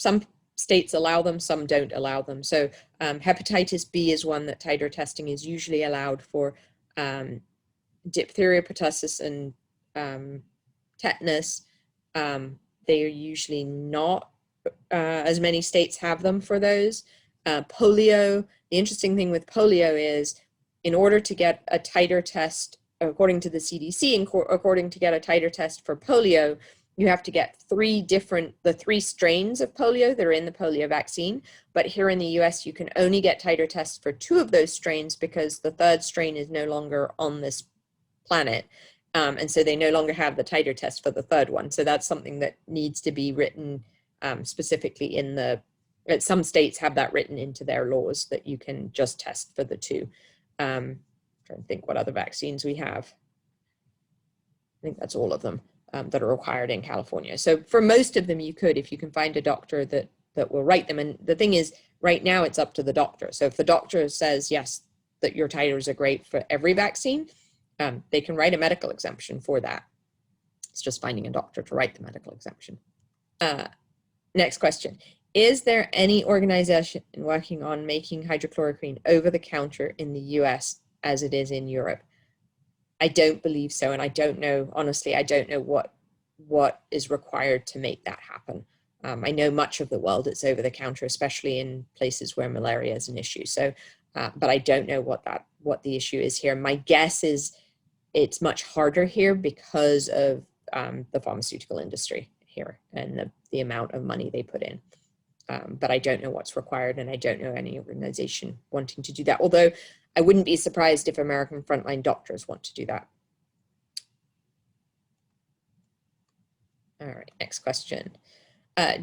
states allow them, some don't allow them. So hepatitis B is one that titer testing is usually allowed for. Diphtheria, pertussis, and tetanus, they are usually not, as many states have them for those. Polio, the interesting thing with polio is, in order to get a titer test, according to the CDC, and according to get a titer test for polio, you have to get the three strains of polio that are in the polio vaccine. But here in the US, you can only get titer tests for 2 of those strains because the third strain is no longer on this planet. And so they no longer have the titer test for the third one. So that's something that needs to be written specifically some states have that written into their laws, that you can just test for the 2. I'm trying to think what other vaccines we have. I think that's all of them. That are required in California. So for most of them, you could, if you can find a doctor that will write them. And the thing is, right now it's up to the doctor. So if the doctor says, yes, that your titers are great for every vaccine, they can write a medical exemption for that. It's just finding a doctor to write the medical exemption. Next question. Is there any organization working on making hydrochloroquine over the counter in the US as it is in Europe? I don't believe so, and I don't know, honestly, I don't know what is required to make that happen. I know much of the world it's over the counter, especially in places where malaria is an issue. So, but I don't know what the issue is here. My guess is it's much harder here because of the pharmaceutical industry here and the amount of money they put in. But I don't know what's required, and I don't know any organization wanting to do that. Although I wouldn't be surprised if American frontline doctors want to do that. All right, next question.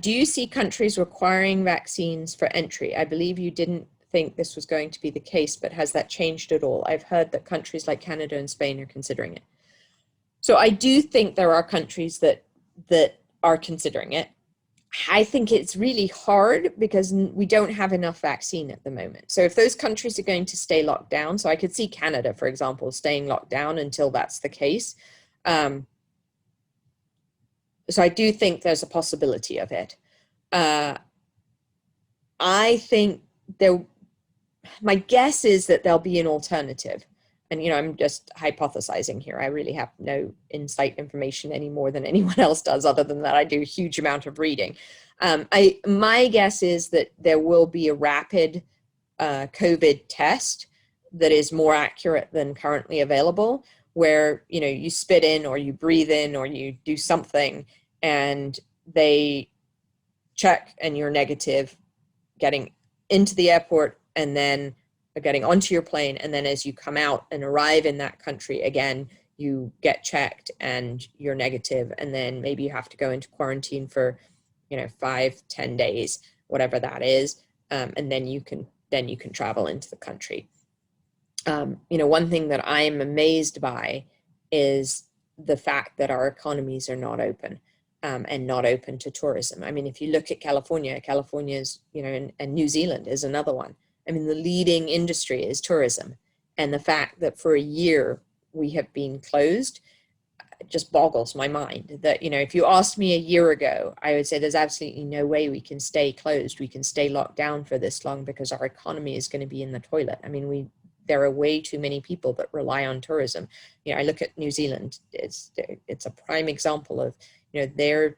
Do you see countries requiring vaccines for entry? I believe you didn't think this was going to be the case, but has that changed at all? I've heard that countries like Canada and Spain are considering it. So I do think there are countries that are considering it. I think it's really hard because we don't have enough vaccine at the moment. So if those countries are going to stay locked down, so I could see Canada, for example, staying locked down until that's the case. So I do think there's a possibility of it. I think my guess is that there'll be an alternative. And, you know, I'm just hypothesizing here. I really have no insight information any more than anyone else does, other than that I do a huge amount of reading. My guess is that there will be a rapid COVID test that is more accurate than currently available, where, you know, you spit in or you breathe in or you do something and they check and you're negative getting into the airport and then getting onto your plane, and then as you come out and arrive in that country again, you get checked and you're negative, and then maybe you have to go into quarantine for, you know, 5-10 days, whatever that is, and then you can travel into the country. You know, one thing that I'm amazed by is the fact that our economies are not open. And not open to tourism. I mean, if you look at California's, you know, and New Zealand is another one. I mean, the leading industry is tourism. And the fact that for a year we have been closed just boggles my mind. That, you know, if you asked me a year ago, I would say there's absolutely no way we can stay closed. We can stay locked down for this long because our economy is going to be in the toilet. I mean, there are way too many people that rely on tourism. You know, I look at New Zealand. It's a prime example of, you know, their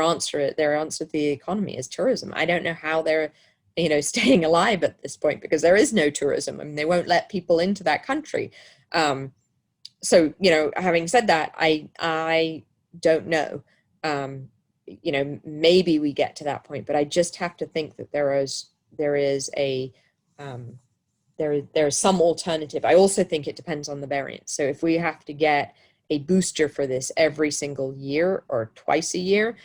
answer to the economy is tourism. I don't know how they're, you know, staying alive at this point because there is no tourism. I mean, they won't let people into that country. So, you know, having said that, I don't know. You know, maybe we get to that point, but I just have to think that there's some alternative. I also think it depends on the variant. So if we have to get a booster for this every single year or twice a year,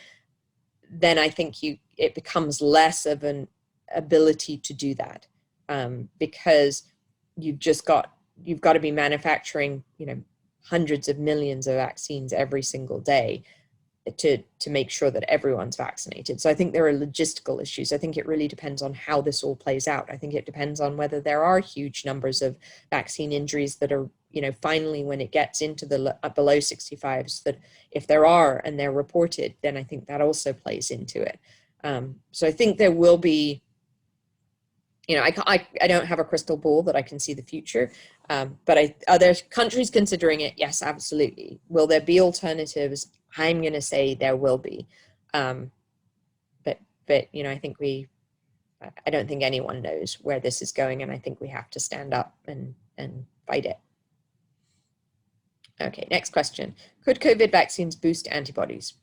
then I think it becomes less of an ability to do that, because you've got to be manufacturing, you know, hundreds of millions of vaccines every single day to make sure that everyone's vaccinated. So I think there are logistical issues. I think it really depends on how this all plays out. I think it depends on whether there are huge numbers of vaccine injuries that are, you know, finally when it gets into the below 65s, that if there are and they're reported, then I think that also plays into it. So I think there will be, you know, I don't have a crystal ball that I can see the future, but are there countries considering it? Yes, absolutely. Will there be alternatives? I'm going to say there will be, but you know, I don't think anyone knows where this is going, and I think we have to stand up and fight it. Okay, next question. Could COVID vaccines boost antibodies?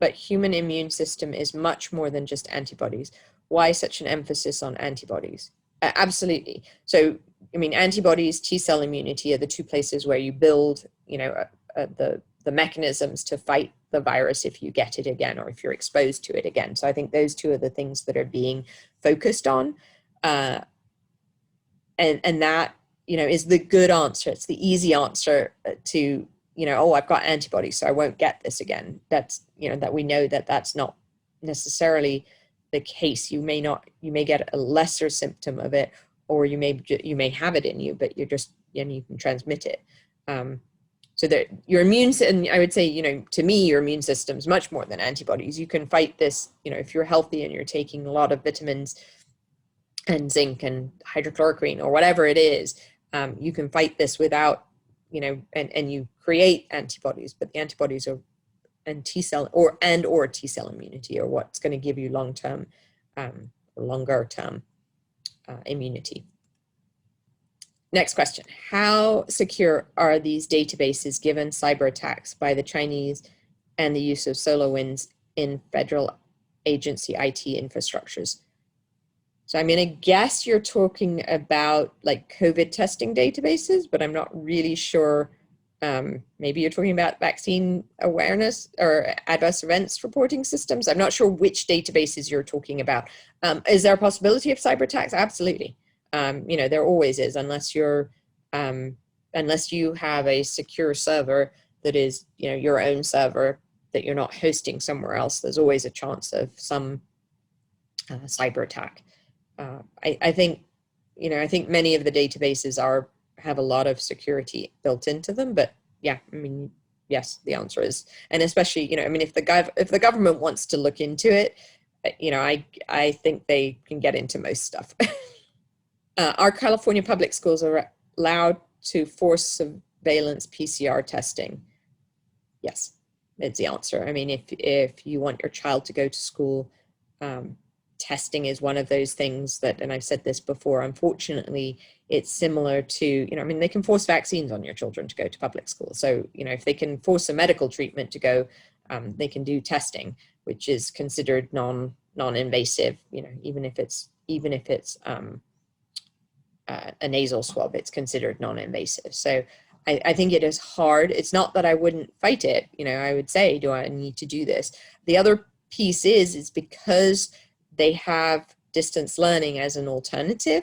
But human immune system is much more than just antibodies. Why such an emphasis on antibodies? Absolutely. So, I mean, antibodies, T-cell immunity are the two places where you build, you know, the mechanisms to fight the virus if you get it again or if you're exposed to it again. So I think those two are the things that are being focused on. And that, you know, is the good answer. It's the easy answer to, you know, oh, I've got antibodies, so I won't get this again. That's, you know, that we know that that's not necessarily the case. You may get a lesser symptom of it, or you may have it in you, but you're just, you know, you can transmit it. So that your immune, and I would say, you know, to me, your immune system's much more than antibodies. You can fight this, you know, if you're healthy and you're taking a lot of vitamins and zinc and hydrochloroquine or whatever it is, you can fight this without, you know, and you create antibodies, but the antibodies are and T cell or T cell immunity, or what's going to give you long-term, longer term immunity. Next question. How secure are these databases given cyber attacks by the Chinese and the use of SolarWinds in federal agency IT infrastructures? So I'm going to guess you're talking about like COVID testing databases, but I'm not really sure. Maybe you're talking about vaccine awareness or adverse events reporting systems. I'm not sure which databases you're talking about. Is there a possibility of cyber attacks? Absolutely. You know, there always is, unless you're, unless you have a secure server that is, you know, your own server that you're not hosting somewhere else. There's always a chance of some cyber attack. I think, you know, I think many of the databases have a lot of security built into them, but yeah, I mean, yes, the answer is, and especially, you know, I mean, if the government wants to look into it, you know, I think they can get into most stuff. Are California public schools are allowed to force surveillance PCR testing? Yes, it's the answer. I mean, if you want your child to go to school, testing is one of those things that, and I've said this before, unfortunately, it's similar to, you know, I mean, they can force vaccines on your children to go to public school. So, you know, if they can force a medical treatment to go, they can do testing, which is considered non-invasive, you know, even if it's a nasal swab, it's considered non-invasive. So I think it is hard. It's not that I wouldn't fight it. You know, I would say, do I need to do this? The other piece is because they have distance learning as an alternative,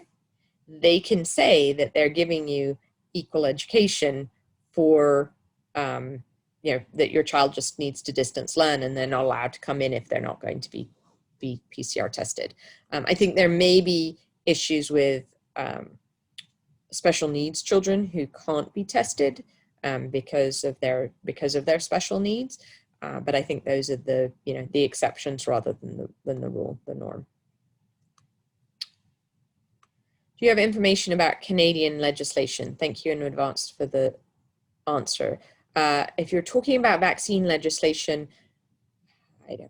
they can say that they're giving you equal education for, you know, that your child just needs to distance learn and they're not allowed to come in if they're not going to be PCR tested. I think there may be issues with special needs children who can't be tested because of their special needs. But I think those are the, you know, the exceptions rather than the rule, the norm. Do you have information about Canadian legislation? Thank you in advance for the answer. If you're talking about vaccine legislation,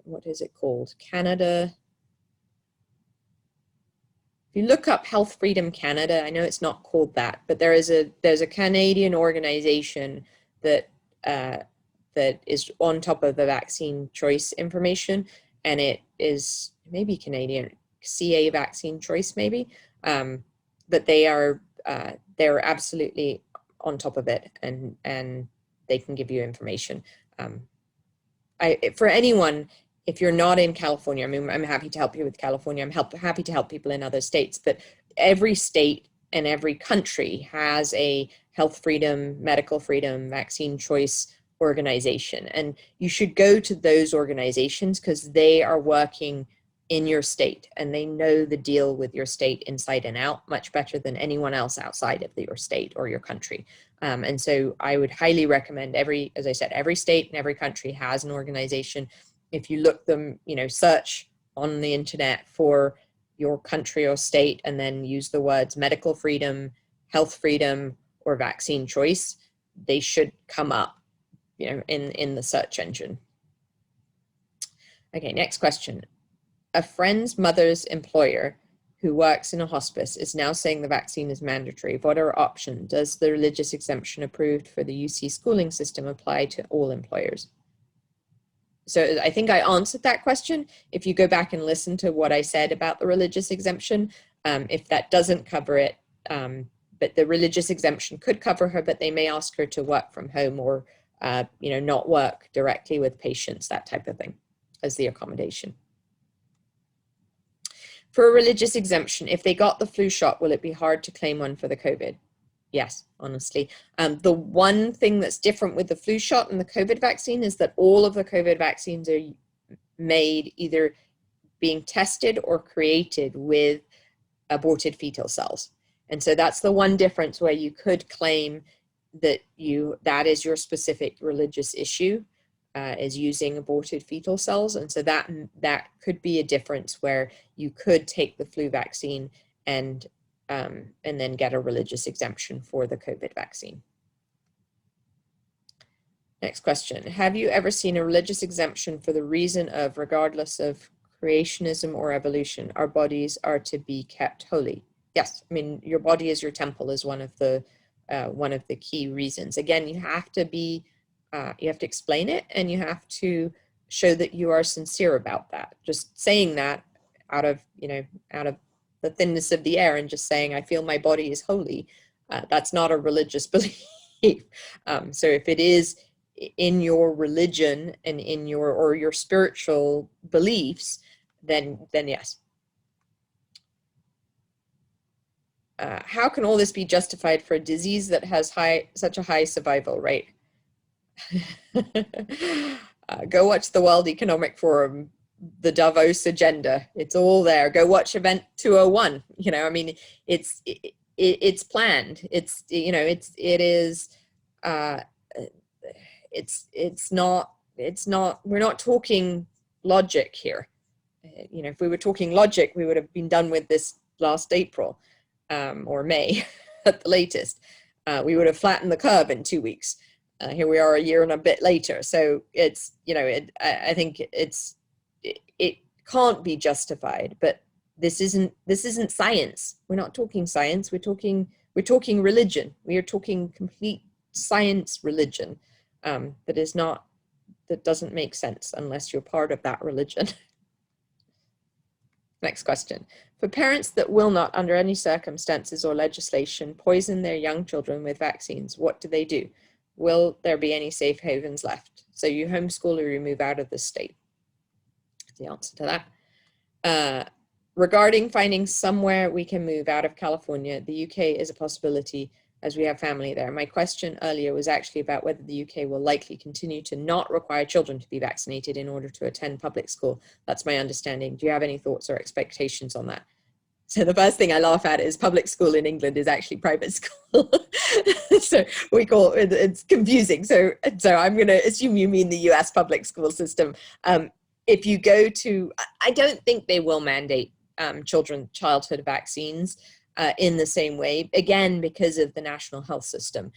what is it called? Canada. If you look up Health Freedom Canada, I know it's not called that, but there's a Canadian organization that that is on top of the vaccine choice information, and it is maybe Canadian CA Vaccine Choice, maybe, but they're absolutely on top of it, and they can give you information. For anyone, if you're not in California, I mean, I'm happy to help you with California. I'm happy to help people in other states, but every state and every country has a health freedom, medical freedom, vaccine choice organization. And you should go to those organizations because they are working in your state and they know the deal with your state inside and out much better than anyone else outside of your state or your country. And so I would highly recommend as I said, every state and every country has an organization. If you look them, you know, search on the internet for your country or state and then use the words medical freedom, health freedom, or vaccine choice, they should come up, you know, in the search engine. Okay, next question. A friend's mother's employer who works in a hospice is now saying the vaccine is mandatory. What are options? Does the religious exemption approved for the UC schooling system apply to all employers? So I think I answered that question. If you go back and listen to what I said about the religious exemption, if that doesn't cover it, but the religious exemption could cover her, but they may ask her to work from home or, you know, not work directly with patients, that type of thing as the accommodation. For a religious exemption, if they got the flu shot, will it be hard to claim one for the COVID? Yes, honestly. The one thing that's different with the flu shot and the COVID vaccine is that all of the COVID vaccines are made either being tested or created with aborted fetal cells. And so that's the one difference where you could claim that is your specific religious issue, is using aborted fetal cells. And so that could be a difference where you could take the flu vaccine and then get a religious exemption for the COVID vaccine. Next question. Have you ever seen a religious exemption for the reason of, regardless of creationism or evolution, our bodies are to be kept holy? Yes, I mean, your body is your temple is one of the key reasons. Again, you have to explain it, and you have to show that you are sincere about that. Just saying that out of the thinness of the air and just saying, I feel my body is holy, that's not a religious belief. So if it is in your religion and in your spiritual beliefs, then yes. How can all this be justified for a disease that has such a high survival rate? Go watch the World Economic Forum, the Davos agenda. It's all there. Go watch Event 201. I mean, it's planned. We're not talking logic here. If we were talking logic, we would have been done with this last April, or May at the latest. We would have flattened the curve in 2 weeks. Here we are a year and a bit later. So it's, I think it can't be justified, but this isn't science. We're not talking science. We're talking religion. We are talking complete science religion. That doesn't make sense unless you're part of that religion. Next question. For parents that will not, under any circumstances or legislation, poison their young children with vaccines, what do they do? Will there be any safe havens left? So you homeschool or you move out of the state? The answer to that. Regarding finding somewhere we can move out of California, the UK is a possibility as we have family there. My question earlier was actually about whether the UK will likely continue to not require children to be vaccinated in order to attend public school. That's my understanding. Do you have any thoughts or expectations on that? So the first thing I laugh at is public school in England is actually private school. So we call it's confusing. So I'm going to assume you mean the US public school system. If you go to, I don't think they will mandate childhood vaccines in the same way, again, because of the national health system.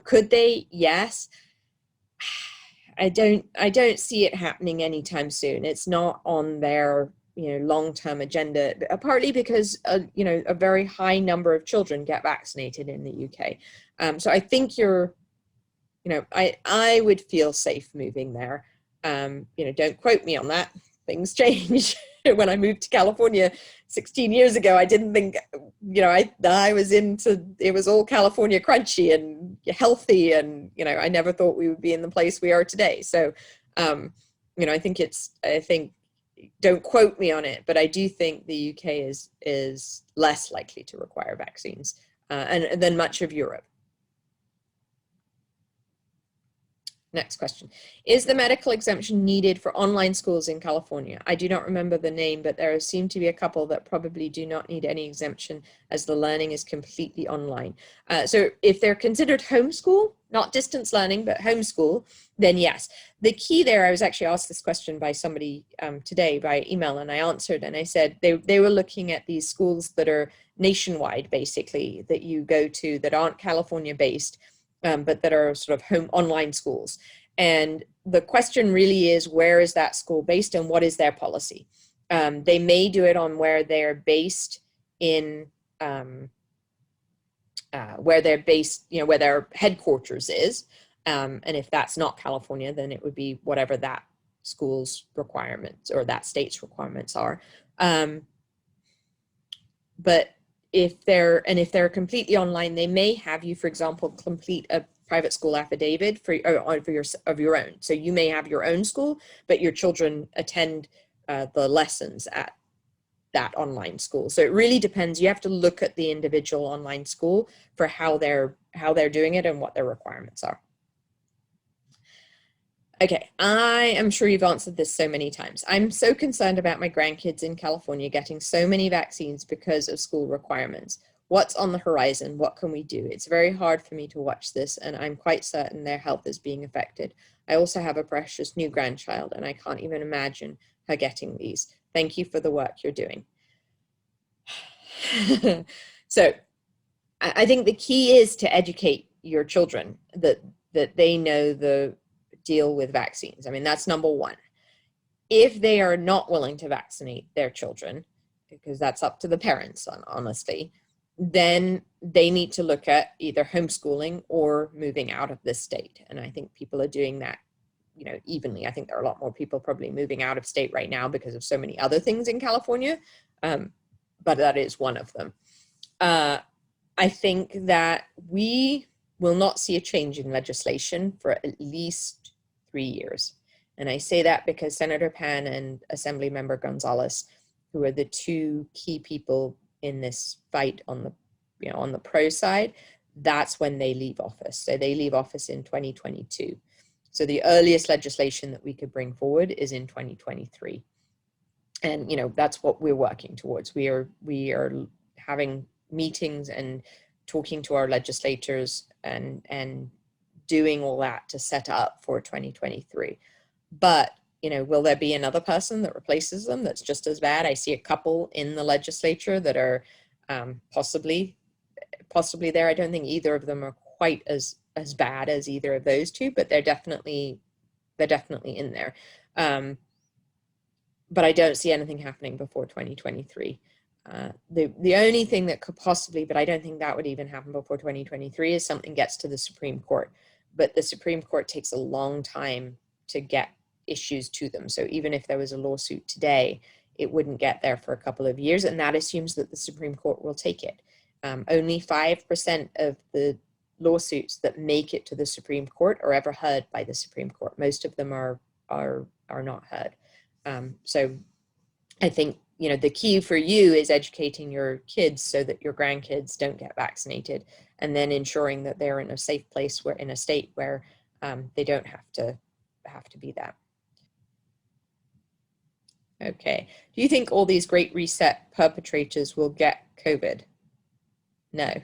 Could they? Yes. I don't see it happening anytime soon. It's not on their long-term agenda, partly because a very high number of children get vaccinated in the UK. So I think I would feel safe moving there. Don't quote me on that. Things change. When I moved to California 16 years ago, I didn't think, I was into, it was all California crunchy and healthy. And, I never thought we would be in the place we are today. So, I think, don't quote me on it, but I do think the UK is less likely to require vaccines and than much of Europe. Next question. Is the medical exemption needed for online schools in California? I do not remember the name, but there seem to be a couple that probably do not need any exemption as the learning is completely online. So if they're considered homeschool, not distance learning, but homeschool, then yes. The key there, I was actually asked this question by somebody today by email, and I answered, and I said they were looking at these schools that are nationwide, basically, that you go to that aren't California based, but that are sort of home online schools. And the question really is, where is that school based and what is their policy? They may do it on where they're based in, where their headquarters is. And if that's not California, then it would be whatever that school's requirements or that state's requirements are. But if they're completely online, they may have you, for example, complete a private school affidavit of your own. So you may have your own school, but your children attend the lessons at that online school. So it really depends. You have to look at the individual online school for how they're doing it and what their requirements are. Okay, I am sure you've answered this so many times. I'm so concerned about my grandkids in California getting so many vaccines because of school requirements. what's on the horizon? What can we do? It's very hard for me to watch this, and I'm quite certain their health is being affected. I also have a precious new grandchild, and I can't even imagine her getting these. Thank you for the work you're doing. So I think the key is to educate your children that they know the deal with vaccines. I mean, that's number one. If they are not willing to vaccinate their children, because that's up to the parents, honestly, then they need to look at either homeschooling or moving out of the state. And I think people are doing that, you know, evenly. I think there are a lot more people probably moving out of state right now because of so many other things in California, but that is one of them. I think that we will not see a change in legislation for at least 3 years. And I say that because Senator Pan and Assemblymember Gonzalez, who are the two key people in this fight on the, you know, on the pro side, that's when they leave office. So they leave office in 2022. So the earliest legislation that we could bring forward is in 2023. And, you know, that's what we're working towards. We are having meetings and talking to our legislators and doing all that to set up for 2023. But, you know, will there be another person that replaces them that's just as bad? I see a couple in the legislature that are possibly there. I don't think either of them are quite as bad as either of those two, but they're definitely in there. But I don't see anything happening before 2023. The only thing that could possibly, but I don't think that would even happen before 2023, is something gets to the Supreme Court. But the Supreme Court takes a long time to get issues to them. So even if there was a lawsuit today, it wouldn't get there for a couple of years, and that assumes that the Supreme Court will take it. Only 5% of the lawsuits that make it to the Supreme Court are ever heard by the Supreme Court. Most of them are not heard. So I think, you know, the key for you is educating your kids so that your grandkids don't get vaccinated, and then ensuring that they're in a safe place, where in a state where they don't have to be that. Okay. Do you think all these Great Reset perpetrators will get COVID? No, I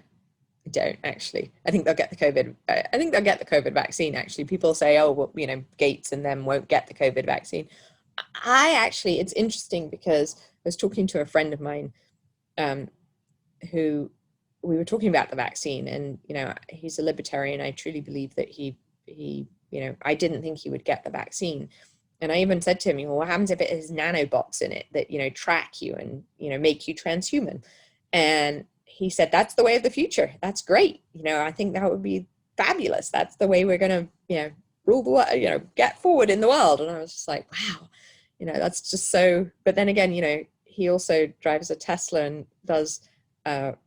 don't actually. I think they'll get the COVID. I think they'll get the COVID vaccine. Actually, people say, oh, well, you know, Gates and them won't get the COVID vaccine. It's interesting because I was talking to a friend of mine who we were talking about the vaccine, and, you know, he's a libertarian. I truly believe that he, you know, I didn't think he would get the vaccine. And I even said to him, well, what happens if it has nanobots in it that, you know, track you and, you know, make you transhuman? And he said, that's the way of the future. That's great. You know, I think that would be fabulous. That's the way we're going to, you know, rule the world, you know, get forward in the world. And I was just like, wow, you know, that's just so. But then again, you know, he also drives a Tesla and does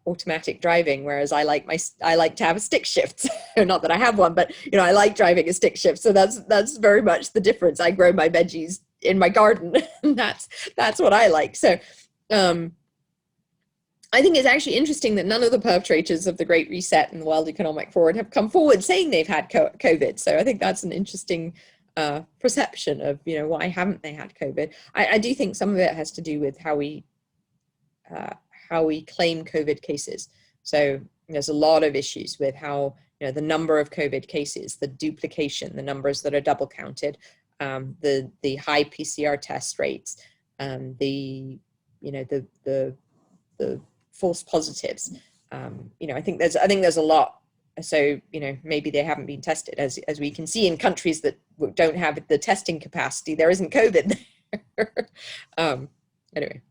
automatic driving, whereas I like to have a stick shift. Not that I have one, but, you know, I like driving a stick shift. So that's very much the difference. I grow my veggies in my garden, and that's what I like. So I think it's actually interesting that none of the perpetrators of the Great Reset and the World Economic Forum have come forward saying they've had COVID. So I think that's an interesting perception of, you know, why haven't they had COVID? I do think some of it has to do with how we claim COVID cases. So there's a lot of issues with how, you know, the number of COVID cases, the duplication, the numbers that are double counted, the high PCR test rates, the false positives. You know, I think there's a lot. So, you know, maybe they haven't been tested, as we can see in countries that don't have the testing capacity. There isn't COVID there. Anyway,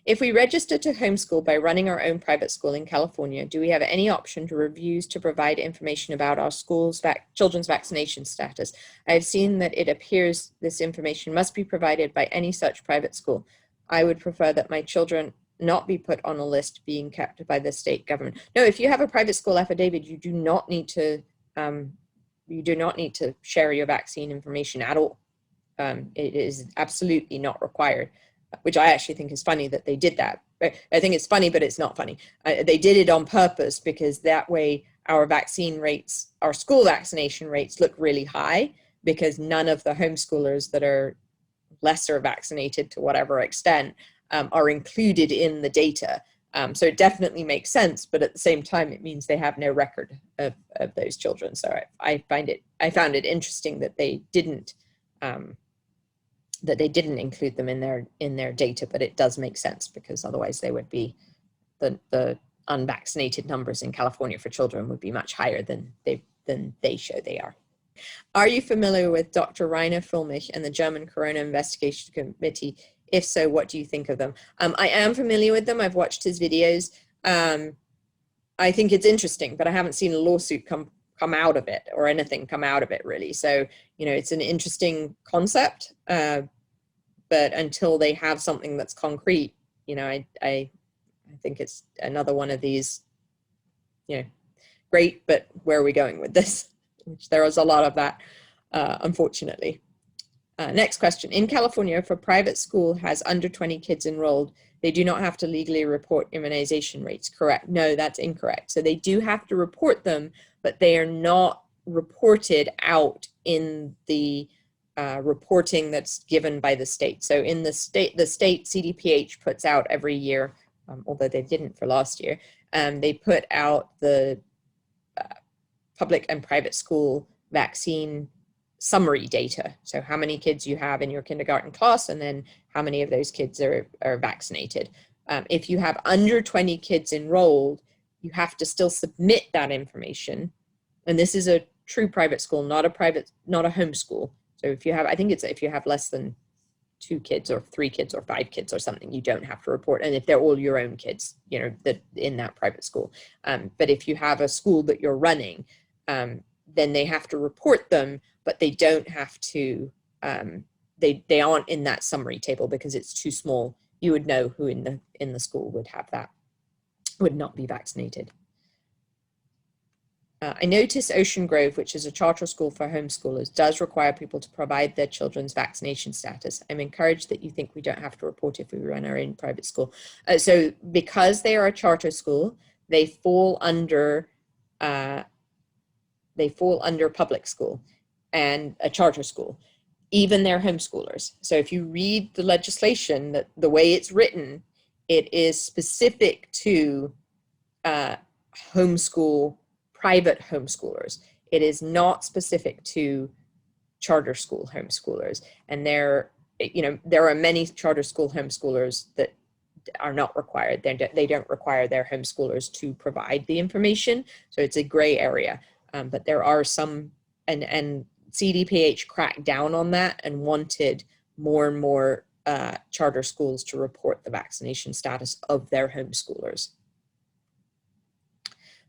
if we register to homeschool by running our own private school in California, do we have any option to reviews to provide information about our school's children's vaccination status? I have seen that it appears this information must be provided by any such private school. I would prefer that my children not be put on a list being kept by the state government. No, if you have a private school affidavit, you do not need to share your vaccine information at all. It is absolutely not required, which I actually think is funny that they did that. I think it's funny, but it's not funny. They did it on purpose, because that way our vaccine rates, our school vaccination rates, look really high, because none of the homeschoolers that are lesser vaccinated to whatever extent are included in the data. So it definitely makes sense, but at the same time, it means they have no record of those children. So I found it interesting that they didn't include them in their data, but it does make sense because otherwise they would be the unvaccinated numbers in California for children would be much higher than they show they are. Are you familiar with Dr. Rainer Fulmich and the German Corona Investigation Committee? If so, what do you think of them? I am familiar with them. I've watched his videos. I think it's interesting, but I haven't seen a lawsuit come out of it or anything come out of it really. So, it's an interesting concept, but until they have something that's concrete, I think it's another one of these, great, but where are we going with this? Which there is a lot of that, unfortunately. Next question. In California, if a private school has under 20 kids enrolled, they do not have to legally report immunization rates, correct? No, that's incorrect. So they do have to report them, but they are not reported out in the reporting that's given by the state. So in the state CDPH puts out every year, although they didn't for last year, they put out the public and private school vaccine summary data. So how many kids you have in your kindergarten class, and then how many of those kids are vaccinated. If you have under 20 kids enrolled, you have to still submit that information. And this is a true private school, not a homeschool. So if you have, I think it's if you have less than 2 kids or 3 kids or 5 kids or something, you don't have to report. And if they're all your own kids, that in that private school. But if you have a school that you're running, then they have to report them, but they don't have to, they aren't in that summary table because it's too small. You would know who in the school would not be vaccinated. I notice Ocean Grove, which is a charter school for homeschoolers, does require people to provide their children's vaccination status. I'm encouraged that you think we don't have to report if we run our own private school. So because they are a charter school, they fall under public school and a charter school, even their homeschoolers. So if you read the legislation, that the way it's written, it is specific to private homeschoolers. It is not specific to charter school homeschoolers. And there are many charter school homeschoolers that are not required. They don't require their homeschoolers to provide the information. So it's a gray area. But there are some, and CDPH cracked down on that and wanted more and more charter schools to report the vaccination status of their homeschoolers.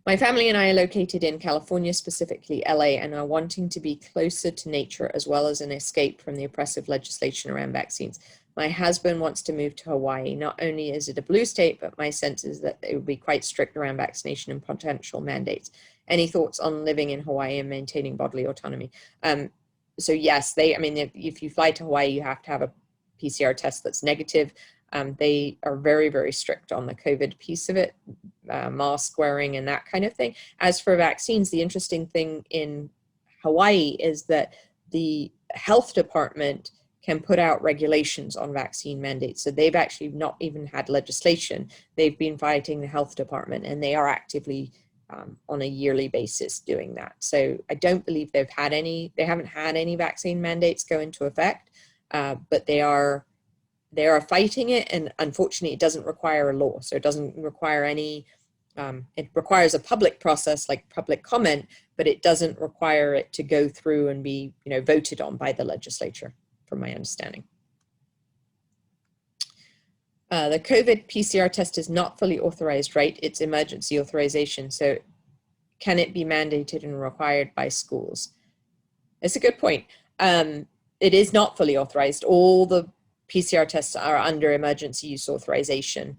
My family and I are located in California, specifically LA, and are wanting to be closer to nature as well as an escape from the oppressive legislation around vaccines. My husband wants to move to Hawaii. Not only is it a blue state, but my sense is that they would be quite strict around vaccination and potential mandates. Any thoughts on living in Hawaii and maintaining bodily autonomy? So yes, if you fly to Hawaii, you have to have a PCR test that's negative. They are very, very strict on the COVID piece of it, mask wearing and that kind of thing. As for vaccines, the interesting thing in Hawaii is that the health department can put out regulations on vaccine mandates. So they've actually not even had legislation. They've been fighting the health department, and they are actively on a yearly basis doing that. So I don't believe they haven't had any vaccine mandates go into effect, but they are fighting it, and unfortunately it doesn't require a law. So it doesn't require any, it requires a public process like public comment, but it doesn't require it to go through and be voted on by the legislature, from my understanding. The COVID PCR test is not fully authorized, right? It's emergency authorization. So can it be mandated and required by schools? It's a good point. It is not fully authorized. All the PCR tests are under emergency use authorization.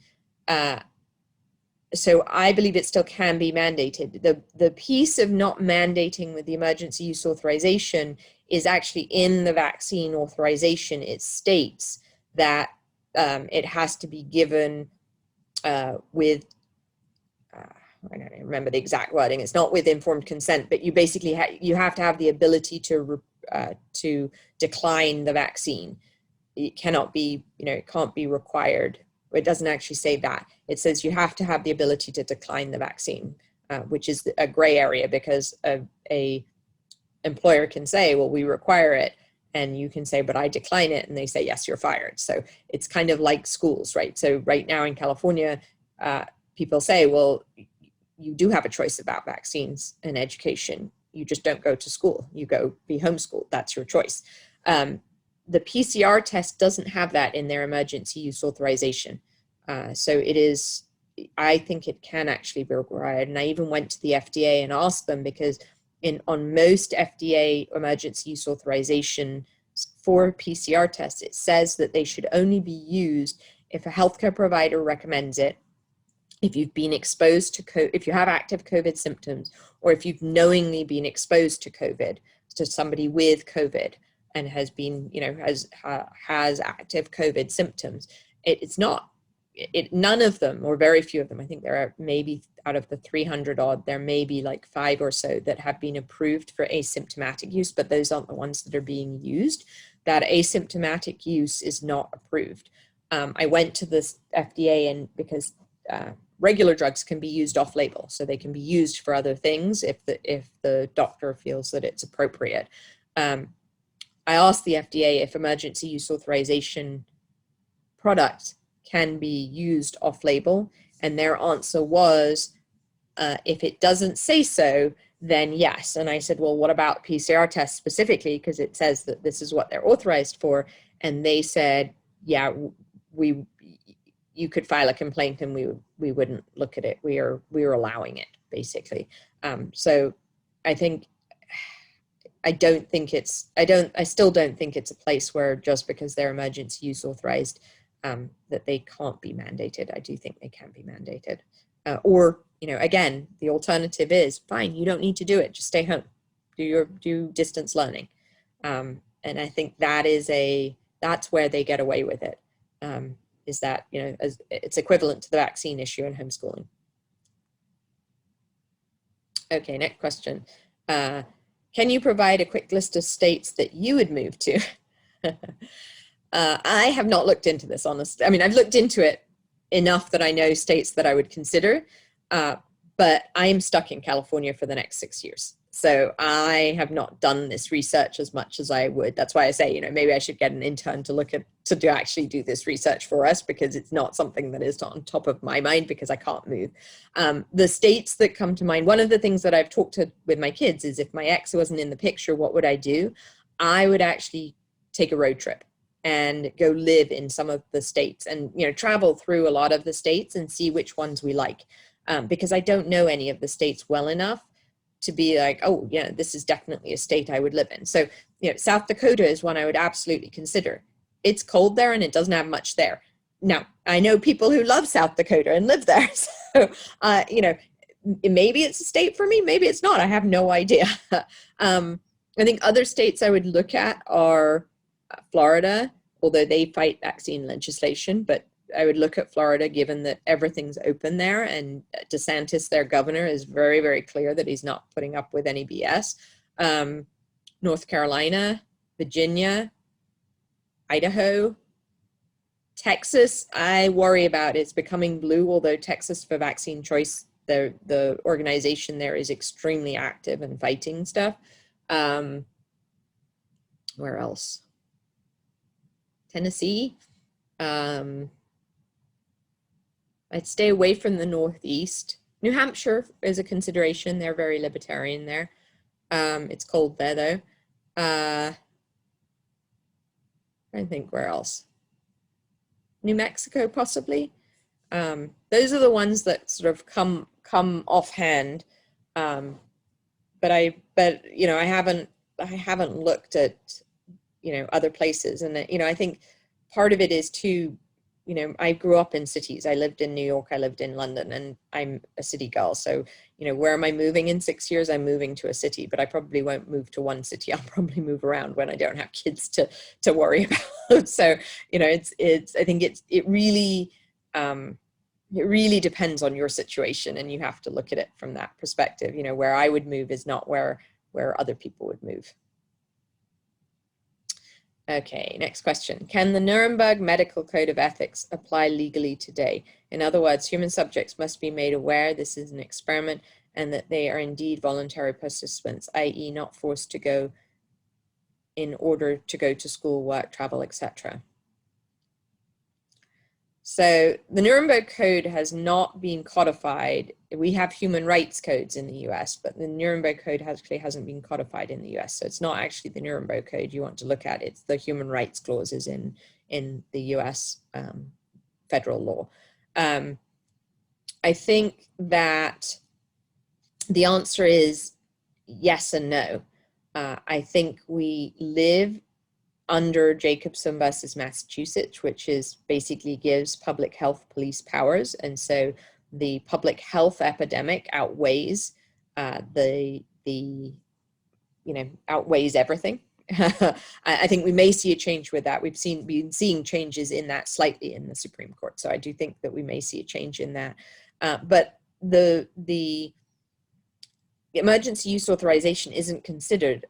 So I believe it still can be mandated. The piece of not mandating with the emergency use authorization is actually in the vaccine authorization. It states that it has to be given with, I don't remember the exact wording. It's not with informed consent, but you basically you have to have the ability to decline the vaccine. It cannot be, it can't be required It doesn't actually say that. It says you have to have the ability to decline the vaccine, which is a gray area, because a employer can say, well, we require it, and you can say, but I decline it, and they say, yes, you're fired. So it's kind of like schools, right? So right now in California, people say, well, you do have a choice about vaccines and education. You just don't go to school. You go be homeschooled. That's your choice. The PCR test doesn't have that in their emergency use authorization. So it is, I think it can actually be required. And I even went to the FDA and asked them, because on most FDA emergency use authorization for PCR tests, it says that they should only be used if a healthcare provider recommends it, if you've been exposed to COVID, if you have active COVID symptoms, or if you've knowingly been exposed to COVID, to somebody with COVID and has been, has active COVID symptoms. It's not, none of them, or very few of them, I think there are maybe out of the 300 odd, there may be like 5 or so that have been approved for asymptomatic use, but those aren't the ones that are being used. That asymptomatic use is not approved. I went to the FDA, and because regular drugs can be used off-label, so they can be used for other things if the doctor feels that it's appropriate. I asked the FDA if emergency use authorization product can be used off-label, and their answer was, if it doesn't say so, then yes. And I said, well, what about PCR tests specifically? Because it says that this is what they're authorized for. And they said, yeah, you could file a complaint and we wouldn't look at it. We are allowing it, basically. So I think, I still don't think it's a place where just because they're emergency use authorized, that they can't be mandated. I do think they can be mandated. Or, again, the alternative is, fine, you don't need to do it, just stay home, do distance learning. And I think that's where they get away with it. Is that, as it's equivalent to the vaccine issue in homeschooling. Okay, next question. Can you provide a quick list of states that you would move to? I have not looked into this, honestly. I mean, I've looked into it enough that I know states that I would consider, but I am stuck in California for the next 6 years. So I have not done this research as much as I would. That's why I say, maybe I should get an intern to actually do this research for us, because it's not something that is on top of my mind, because I can't move. The states that come to mind, one of the things that I've talked with my kids is, if my ex wasn't in the picture, what would I do? I would actually take a road trip and go live in some of the states, and travel through a lot of the states and see which ones we like, because I don't know any of the states well enough to be like, oh yeah, this is definitely a state I would live in. So South Dakota is one I would absolutely consider. It's cold there and it doesn't have much there. Now, I know people who love South Dakota and live there, so maybe it's a state for me, maybe it's not, I have no idea. I think other states I would look at are Florida, although they fight vaccine legislation, but I would look at Florida, given that everything's open there, and DeSantis, their governor, is very, very clear that he's not putting up with any BS. North Carolina, Virginia, Idaho, Texas, I worry about. It's becoming blue, although Texas for Vaccine Choice, the organization there is extremely active and fighting stuff. Where else? Tennessee. I'd stay away from the Northeast. New Hampshire is a consideration. They're very libertarian there. It's cold there, though. I think where else? New Mexico, possibly. Those are the ones that sort of come offhand. But I haven't looked at other places, and I think part of it is too. I grew up in cities. I lived in New York, I lived in London, and I'm a city girl. So, where am I moving in 6 years? I'm moving to a city, but I probably won't move to one city. I'll probably move around when I don't have kids to worry about. So, I think it really depends on your situation, and you have to look at it from that perspective. Where I would move is not where other people would move. Okay, next question. Can the Nuremberg Medical Code of Ethics apply legally today? In other words, human subjects must be made aware this is an experiment and that they are indeed voluntary participants, i.e. not forced to go in order to go to school, work, travel, etc. So the Nuremberg Code has not been codified. We have human rights codes in the US, but the Nuremberg Code actually hasn't been codified in the US. So it's not actually the Nuremberg Code you want to look at. It's the human rights clauses in the US federal law. I think that the answer is yes and no. I think we live under Jacobson versus Massachusetts, which is basically gives public health police powers. And so the public health epidemic outweighs outweighs everything. I think we may see a change with that. We've been seeing changes in that slightly in the Supreme Court. So I do think that we may see a change in that. But the emergency use authorization isn't considered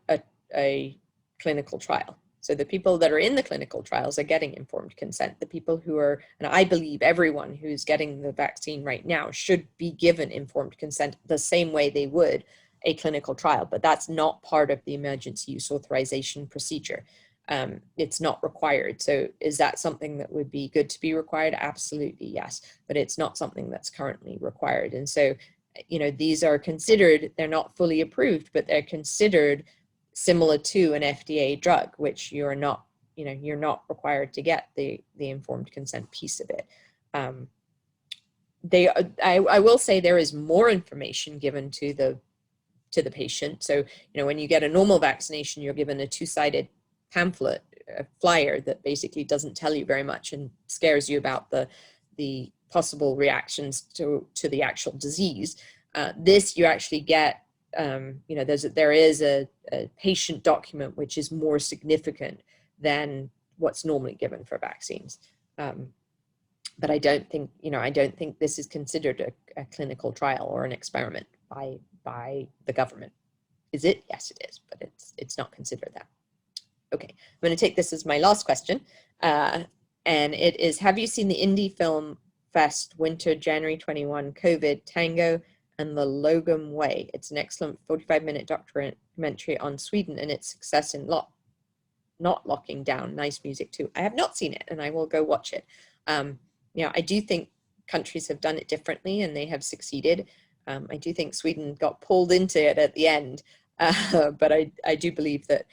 a clinical trial. So the people that are in the clinical trials are getting informed consent. The people who are, and I believe everyone who's getting the vaccine right now should be given informed consent the same way they would a clinical trial, but that's not part of the emergency use authorization procedure. It's not required. So is that something that would be good to be required? Absolutely, yes, but it's not something that's currently required. And so, you know, these are considered, they're not fully approved, but they're considered similar to an FDA drug, which you're not required to get the informed consent piece of it. I will say there is more information given to the patient. So, you know, when you get a normal vaccination, you're given a two-sided pamphlet, a flyer that basically doesn't tell you very much and scares you about the possible reactions to the actual disease. This you actually get, you know, there is a patient document which is more significant than what's normally given for vaccines. But I don't think, you know, I don't think this is considered a clinical trial or an experiment by the government. Is it? Yes, it is, but it's not considered that. Okay, I'm going to take this as my last question, and it is: have you seen the indie film fest Winter January 21 COVID Tango and the Logum Way? It's an excellent 45-minute documentary on Sweden and its success in not locking down. Nice music too. I have not seen it, and I will go watch it. You know, I do think countries have done it differently and they have succeeded. I do think Sweden got pulled into it at the end, but I do believe that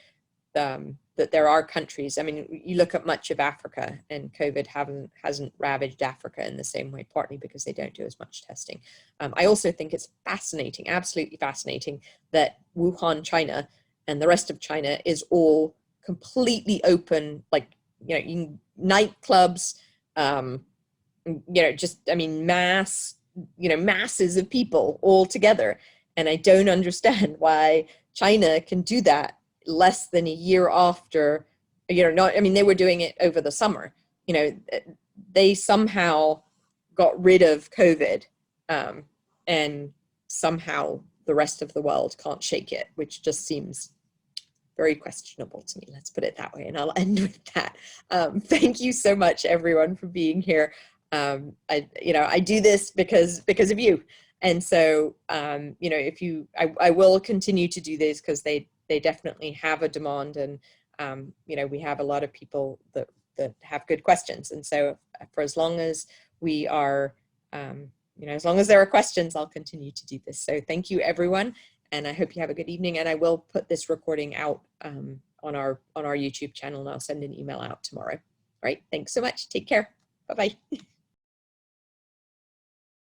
that there are countries. I mean, you look at much of Africa, and COVID hasn't ravaged Africa in the same way, partly because they don't do as much testing. I also think it's fascinating, absolutely fascinating, that Wuhan, China, and the rest of China is all completely open, like, you know, nightclubs, you know, just, I mean, masses of people all together. And I don't understand why China can do that less than a year after, you know, not, I mean, they were doing it over the summer, you know, they somehow got rid of COVID, and somehow the rest of the world can't shake it, which just seems very questionable to me. Let's put it that way. And I'll end with that. Thank you so much, everyone, for being here. I do this because of you. And so, you know, I will continue to do this because they definitely have a demand, and, you know, we have a lot of people that have good questions. And so for as long as we are, you know, as long as there are questions, I'll continue to do this. So thank you, everyone. And I hope you have a good evening. And I will put this recording out on our YouTube channel, and I'll send an email out tomorrow. All right. Thanks so much. Take care. Bye-bye.